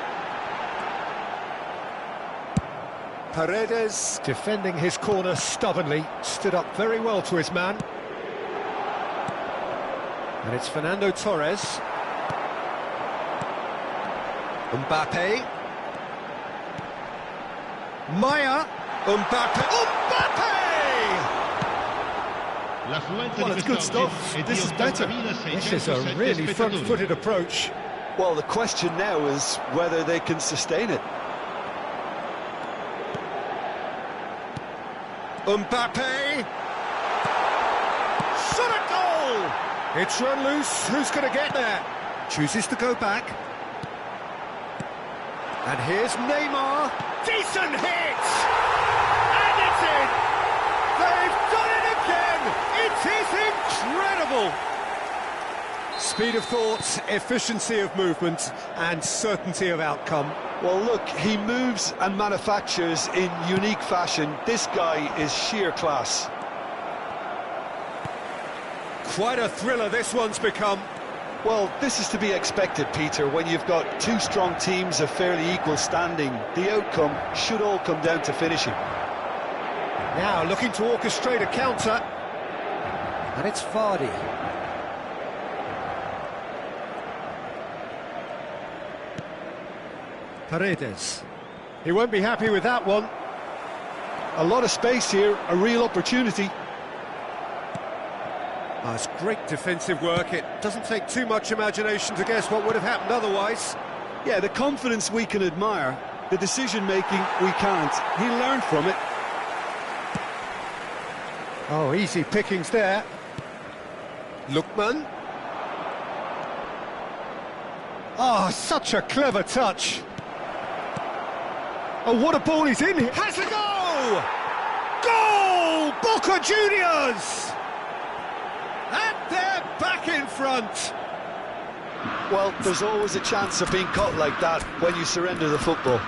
Paredes, defending his corner stubbornly, stood up very well to his man. And it's Fernando Torres. Mbappe. Maya. Mbappe. Mbappe! Well, it's good stuff. This is better. This is a really front-footed approach. Well, the question now is whether they can sustain it. Mbappe! Shot a goal! It's run loose. Who's going to get there? Chooses to go back. And here's Neymar. Decent hit! And it's in! They've done it again! It is incredible! Speed of thought, efficiency of movement, and certainty of outcome. Well, look, he moves and manufactures in unique fashion. This guy is sheer class. Quite a thriller this one's become. Well, this is to be expected, Peter, when you've got two strong teams of fairly equal standing. The outcome should all come down to finishing. Now looking to orchestrate a counter. And it's Vardy. Paredes. He won't be happy with that one. A lot of space here, a real opportunity. Oh, it's great defensive work. It doesn't take too much imagination to guess what would have happened otherwise. Yeah, the confidence we can admire, the decision-making we can't. He learned from it. Oh, easy pickings there. Lookman. Oh, such a clever touch. Oh, what a ball he's in here. Has a goal! Goal! Boca Juniors! front. Well, there's always a chance of being caught like that when you surrender the football.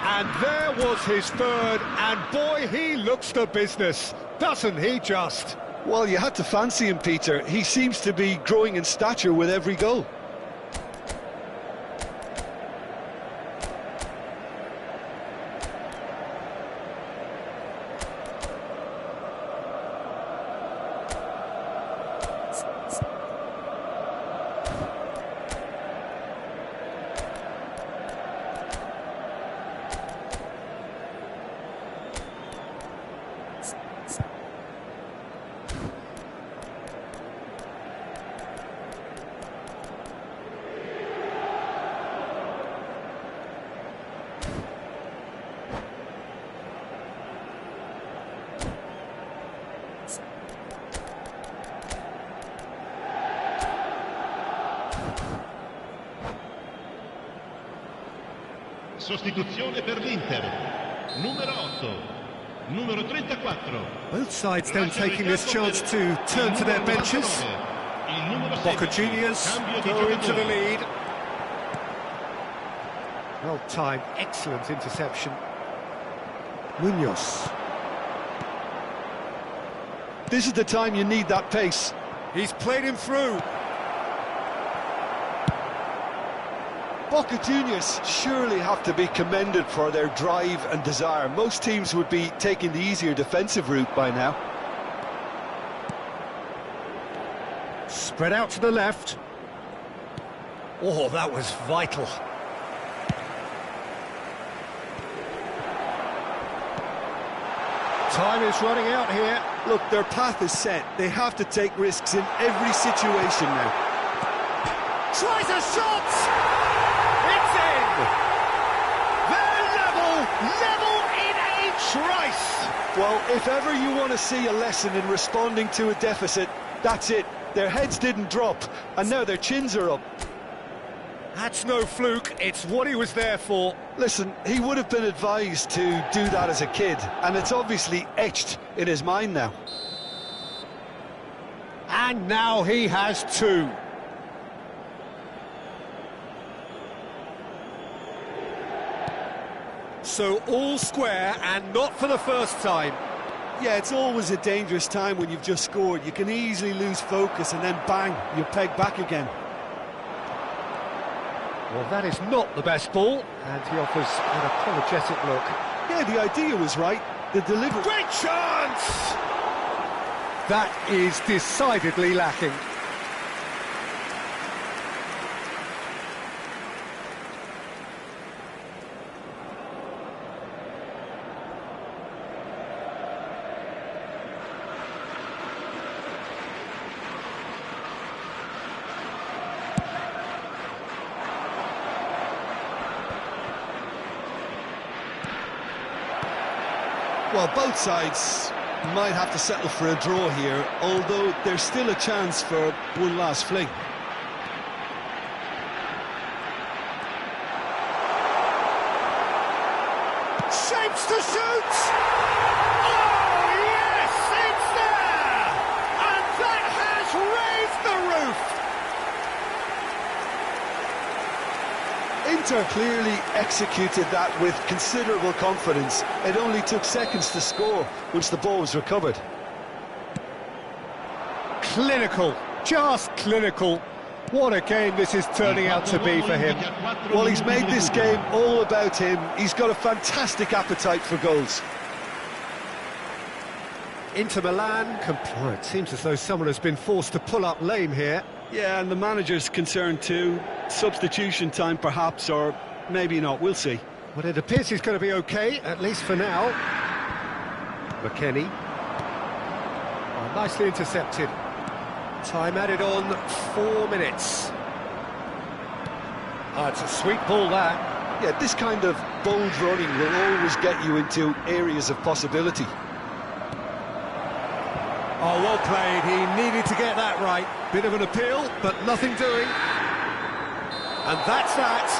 And there was his third, and boy, he looks the business, doesn't he just? Well, you had to fancy him, Peter. He seems to be growing in stature with every goal. Sostituzione per l'Inter. Numero 8. Numero 34. Both sides then taking this chance to turn to their benches. Boca Juniors go into the lead. Well timed, excellent interception. Munoz. This is the time you need that pace. He's played him through. Boca Juniors surely have to be commended for their drive and desire. Most teams would be taking the easier defensive route by now. Spread out to the left. Oh, that was vital. Time is running out here. Look, their path is set. They have to take risks in every situation now. Tries a shot! It's in! They're level in a trice! Well, if ever you want to see a lesson in responding to a deficit, that's it. Their heads didn't drop, and now their chins are up. That's no fluke, it's what he was there for. Listen, he would have been advised to do that as a kid, and it's obviously etched in his mind now. And now he has two. So all square, and not for the first time. Yeah, it's always a dangerous time when you've just scored. You can easily lose focus and then bang, you're pegged back again. Well, that is not the best ball, and he offers an apologetic look. Yeah, the idea was right. The delivery... Great chance! That is decidedly lacking. Well, both sides might have to settle for a draw here, although there's still a chance for one last fling. Shapes to shoot! Oh, yes, it's there! And that has raised the roof! Inter clearly executed that with considerable confidence. It only took seconds to score once the ball was recovered. Clinical, just clinical. What a game this is turning out to be for him. Well, he's made this game all about him. He's got a fantastic appetite for goals. Inter Milan, it seems as though someone has been forced to pull up lame here. Yeah, and the manager's concerned too. Substitution time perhaps, or maybe not, we'll see. But it appears he's going to be okay, at least for now. McKennie. Oh, nicely intercepted. Time added on, 4 minutes. Oh, it's a sweet ball, that. Yeah, this kind of bold running will always get you into areas of possibility. Oh, well played. He needed to get that right. Bit of an appeal, but nothing doing. And that's that.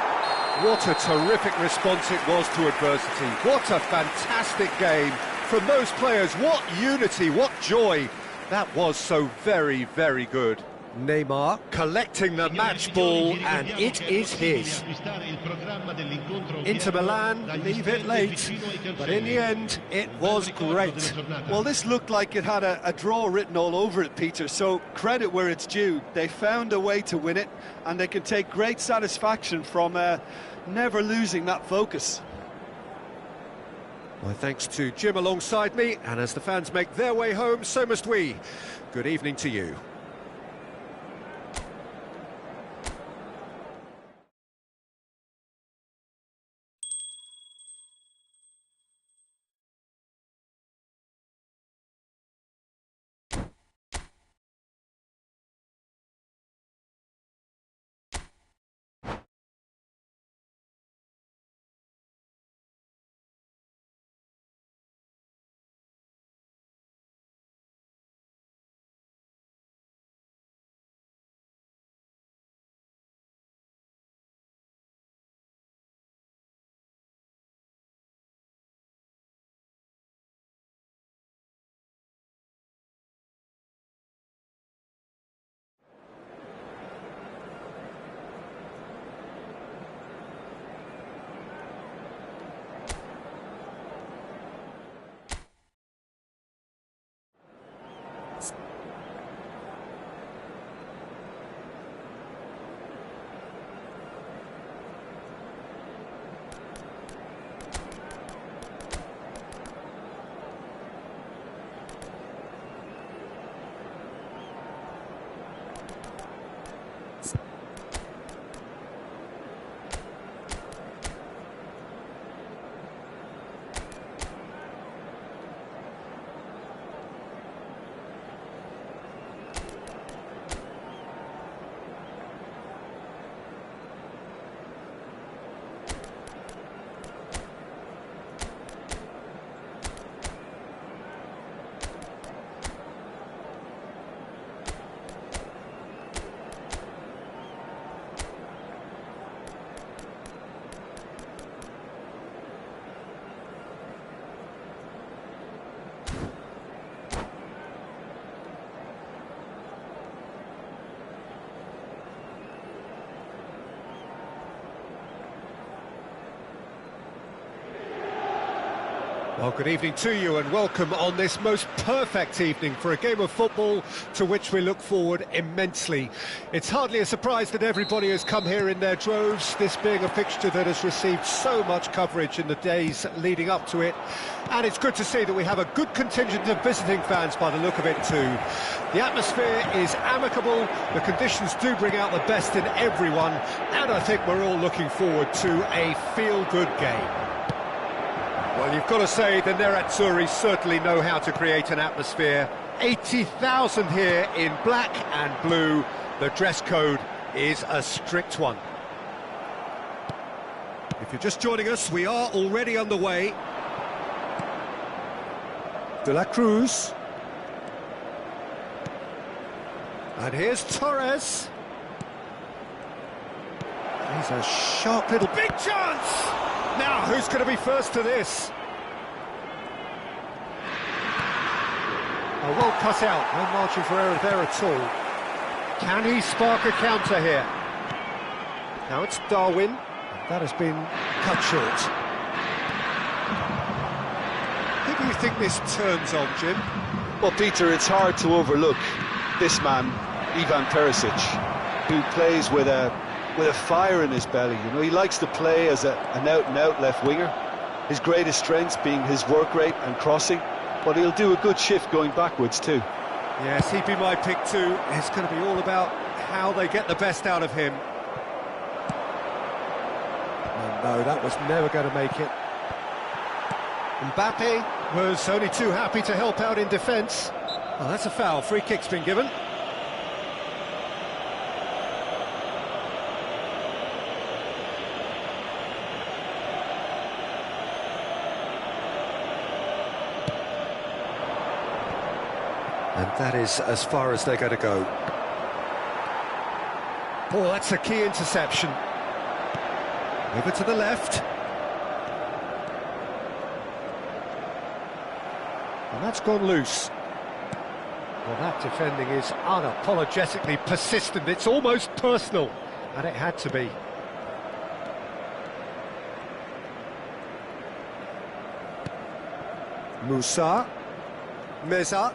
What a terrific response it was to adversity. What a fantastic game from those players. What unity, what joy. That was so very, very good. Neymar collecting the match ball, and it is his. Inter Milan leave it late, but in the end, it was great. Well, this looked like it had a draw written all over it, Peter, so credit where it's due. They found a way to win it, and they can take great satisfaction from never losing that focus. My thanks to Jim alongside me, and as the fans make their way home, so must we. Good evening to you. Well, good evening to you and welcome on this most perfect evening for a game of football to which we look forward immensely. It's hardly a surprise that everybody has come here in their droves, this being a fixture that has received so much coverage in the days leading up to it. And it's good to see that we have a good contingent of visiting fans by the look of it too. The atmosphere is amicable, the conditions do bring out the best in everyone, and I think we're all looking forward to a feel-good game. Well, you've got to say the Nerazzurri certainly know how to create an atmosphere. 80,000 here in black and blue. The dress code is a strict one. If you're just joining us, we are already underway. De la Cruz. And here's Torres. He's a sharp little big chance! Now, who's going to be first to this? Oh, well cut out, no margin for error there at all. Can he spark a counter here? Now it's Darwin, that has been cut short. Who do you think this turns on, Jim? Well, Peter, it's hard to overlook this man, Ivan Perisic, who plays with a fire in his belly. You know, he likes to play as an out-and-out left winger. His greatest strengths being his work rate and crossing, but he'll do a good shift going backwards too. Yes, he'd be my pick too. It's going to be all about how they get the best out of him. Oh, no, that was never going to make it. Mbappe was only too happy to help out in defence. Oh, that's a foul. Free kick's been given. And that is as far as they're going to go. Oh, that's a key interception. Over to the left. And that's gone loose. Well, that defending is unapologetically persistent. It's almost personal, and it had to be. Musa. Meza.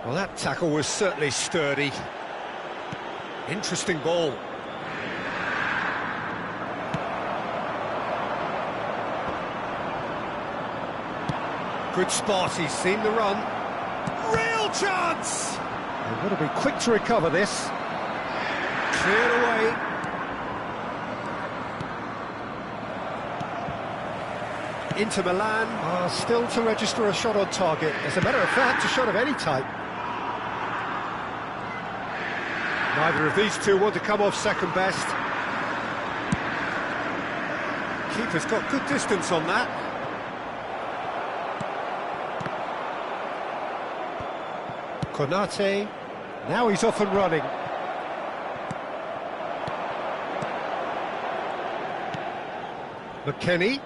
Well, that tackle was certainly sturdy. Interesting ball. Good spot, he's seen the run. Real chance! They've got to be quick to recover this. Cleared away. Inter Milan are still to register a shot on target. As a matter of fact, a shot of any type. Neither of these two want to come off second best. Keeper's got good distance on that. Konate, now he's off and running. McKennie.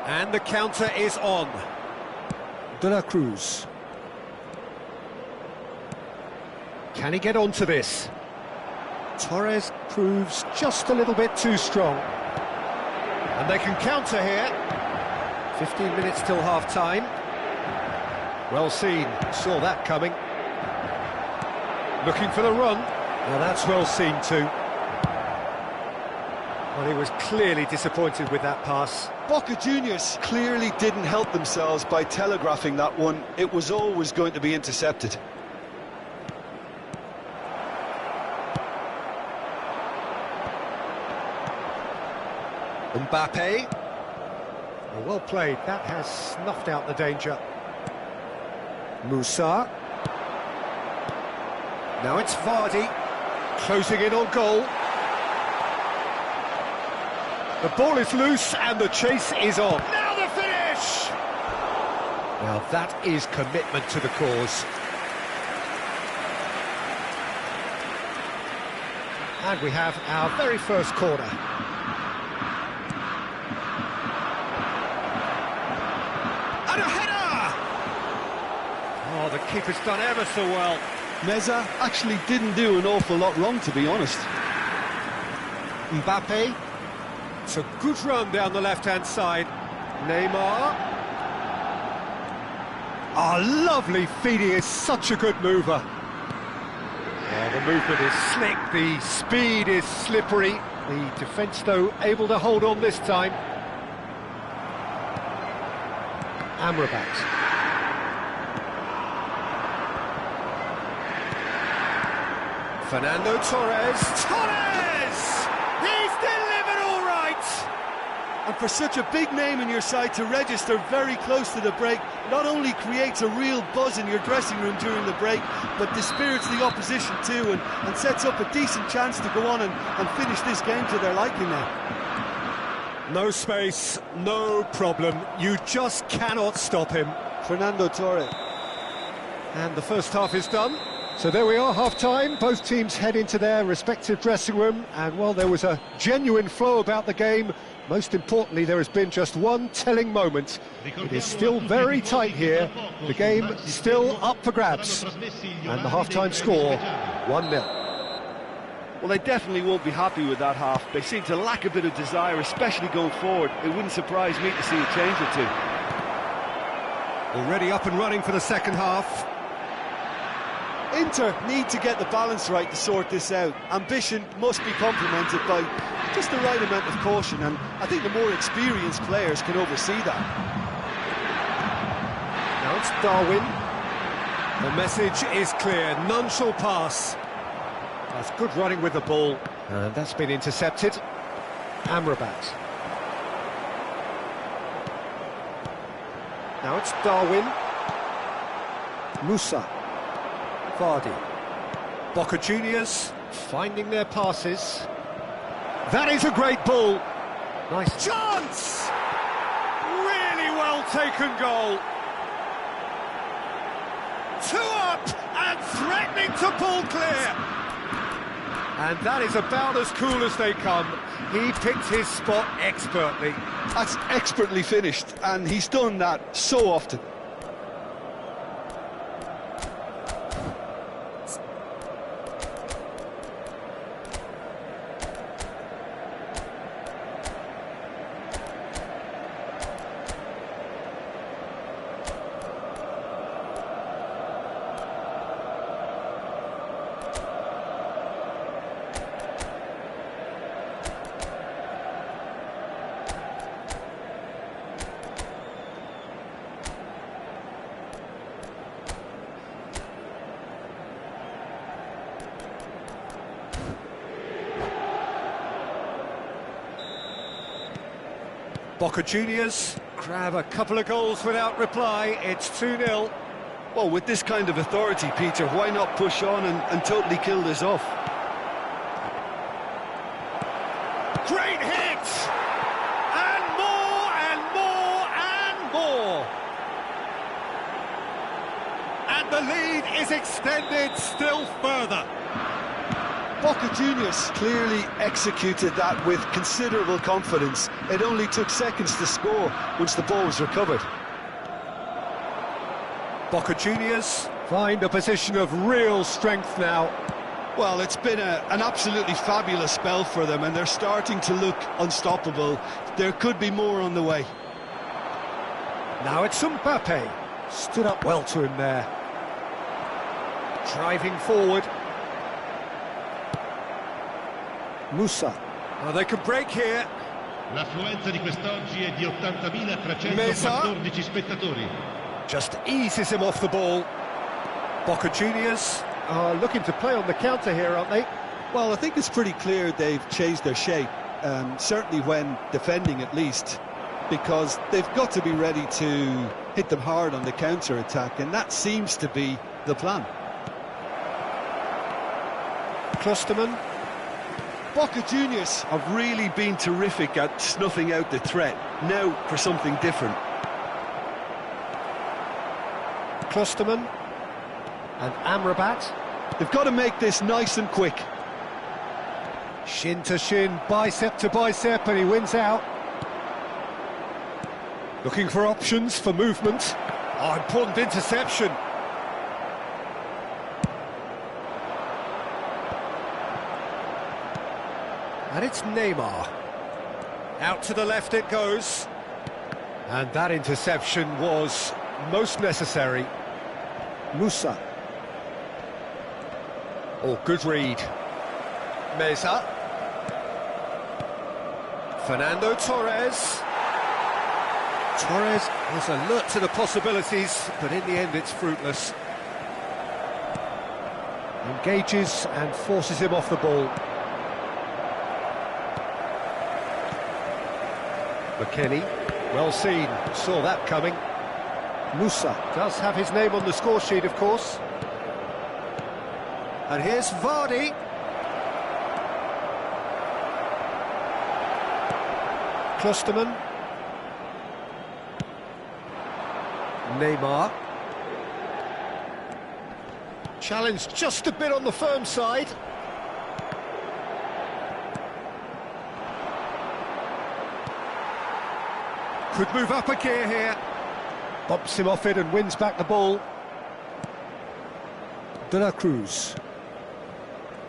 And the counter is on. De la Cruz. Can he get onto this? Torres proves just a little bit too strong. And they can counter here. 15 minutes till half-time. Well seen, saw that coming. Looking for the run. Now that's well seen too. Well, he was clearly disappointed with that pass. Boca Juniors clearly didn't help themselves by telegraphing that one. It was always going to be intercepted. Mbappe. Well played, that has snuffed out the danger. Musa. Now it's Vardy, closing in on goal. The ball is loose and the chase is on. Now the finish! Now that is commitment to the cause. And we have our very first corner. And a header! Oh, the keeper's done ever so well. Meza actually didn't do an awful lot wrong, to be honest. Mbappe. It's a good run down the left-hand side. Neymar. Oh, lovely feed. He is such a good mover. Oh, the movement is slick, the speed is slippery. The defence, though, able to hold on this time. Amrabat. Fernando Torres. Torres! He's delivered all right! And for such a big name in your side to register very close to the break, not only creates a real buzz in your dressing room during the break, but dispirits the opposition too, and sets up a decent chance to go on and finish this game to their liking now. No space, no problem. You just cannot stop him. Fernando Torres. And the first half is done. So there we are, half-time. Both teams head into their respective dressing room, and well, there was a genuine flow about the game. Most importantly, there has been just one telling moment. It is still very tight here. The game still up for grabs. And the half-time score, 1-0. Well, they definitely won't be happy with that half. They seem to lack a bit of desire, especially going forward. It wouldn't surprise me to see a change or two. Already up and running for the second half. Inter need to get the balance right to sort this out. Ambition must be complemented by just the right amount of caution, and I think the more experienced players can oversee that. Now it's Darwin. The message is clear, none shall pass. That's good running with the ball, and that's been intercepted. Amrabat. Now it's Darwin. Musa. Vardy. Boca Juniors finding their passes. That is a great ball. Nice chance! Really well taken goal. 2 up and threatening to pull clear. And that is about as cool as they come. He picked his spot expertly. That's expertly finished, and he's done that so often. Boca Juniors grab a couple of goals without reply. It's 2-0. Well, with this kind of authority, Peter, why not push on and totally kill this off? Great hit! And more, and more, and more! And the lead is extended still further. Boca Juniors clearly executed that with considerable confidence. It only took seconds to score once the ball was recovered. Boca Juniors find a position of real strength now. Well, it's been an absolutely fabulous spell for them, and they're starting to look unstoppable. There could be more on the way. Now it's Mbappe. Stood up well to him there. Driving forward. Musa. Oh, they can break here. L'affluenza di quest'oggi è di 80.314 spettatori. Just eases him off the ball. Boca Juniors are looking to play on the counter here, aren't they? Well, I think it's pretty clear they've changed their shape, certainly when defending at least, because they've got to be ready to hit them hard on the counter-attack, and that seems to be the plan. Klosterman. Boca Juniors have really been terrific at snuffing out the threat. Now for something different. Klosterman and Amrabat. They've got to make this nice and quick. Shin to shin, bicep to bicep, and he wins out. Looking for options for movement. Oh, important interception. And it's Neymar. Out to the left it goes. And that interception was most necessary. Musa. Oh, good read. Meza. Fernando Torres. Torres was alert to the possibilities, but in the end it's fruitless. Engages and forces him off the ball. McKennie, well seen, saw that coming. Musa does have his name on the score sheet, of course. And here's Vardy. Klosterman. Neymar. Challenged just a bit on the firm side. Could move up a gear here. Bumps him off it and wins back the ball. De la Cruz.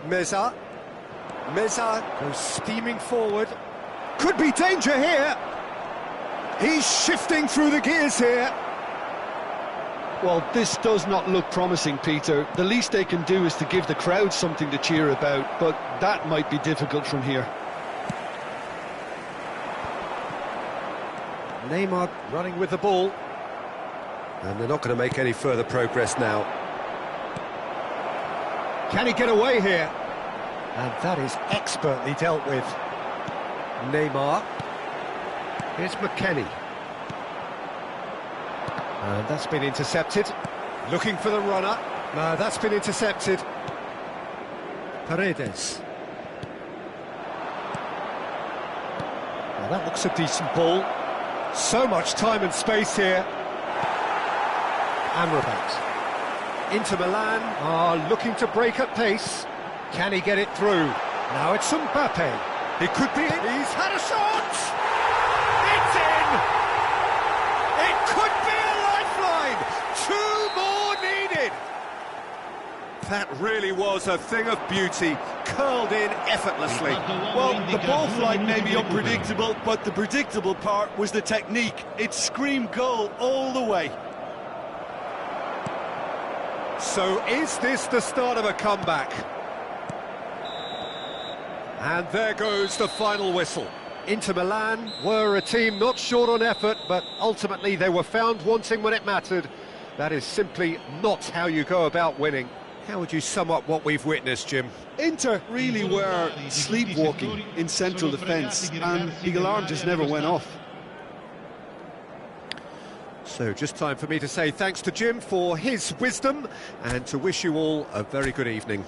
Meza. Meza goes steaming forward. Could be danger here. He's shifting through the gears here. Well, this does not look promising, Peter. The least they can do is to give the crowd something to cheer about, but that might be difficult from here. Neymar running with the ball. And they're not going to make any further progress now. Can he get away here? And that is expertly dealt with. Neymar. Here's McKennie. And that's been intercepted. Looking for the runner. No, that's been intercepted. Paredes. Now that looks a decent ball. So much time and space here. Amrabat. Inter Milan are looking to break at pace. Can he get it through? Now it's Mbappe. It could be in. He's had a shot! It's in! It could be a lifeline! 2 more needed! That really was a thing of beauty, curled in effortlessly. Well, the ball flight may be unpredictable, but the predictable part was the technique. It screamed goal all the way. So is this the start of a comeback? And there goes the final whistle. Inter Milan were a team not short on effort, but ultimately they were found wanting when it mattered. That is simply not how you go about winning. How would you sum up what we've witnessed, Jim? Inter really were sleepwalking in central defence, and the alarm just never went off. So just time for me to say thanks to Jim for his wisdom and to wish you all a very good evening.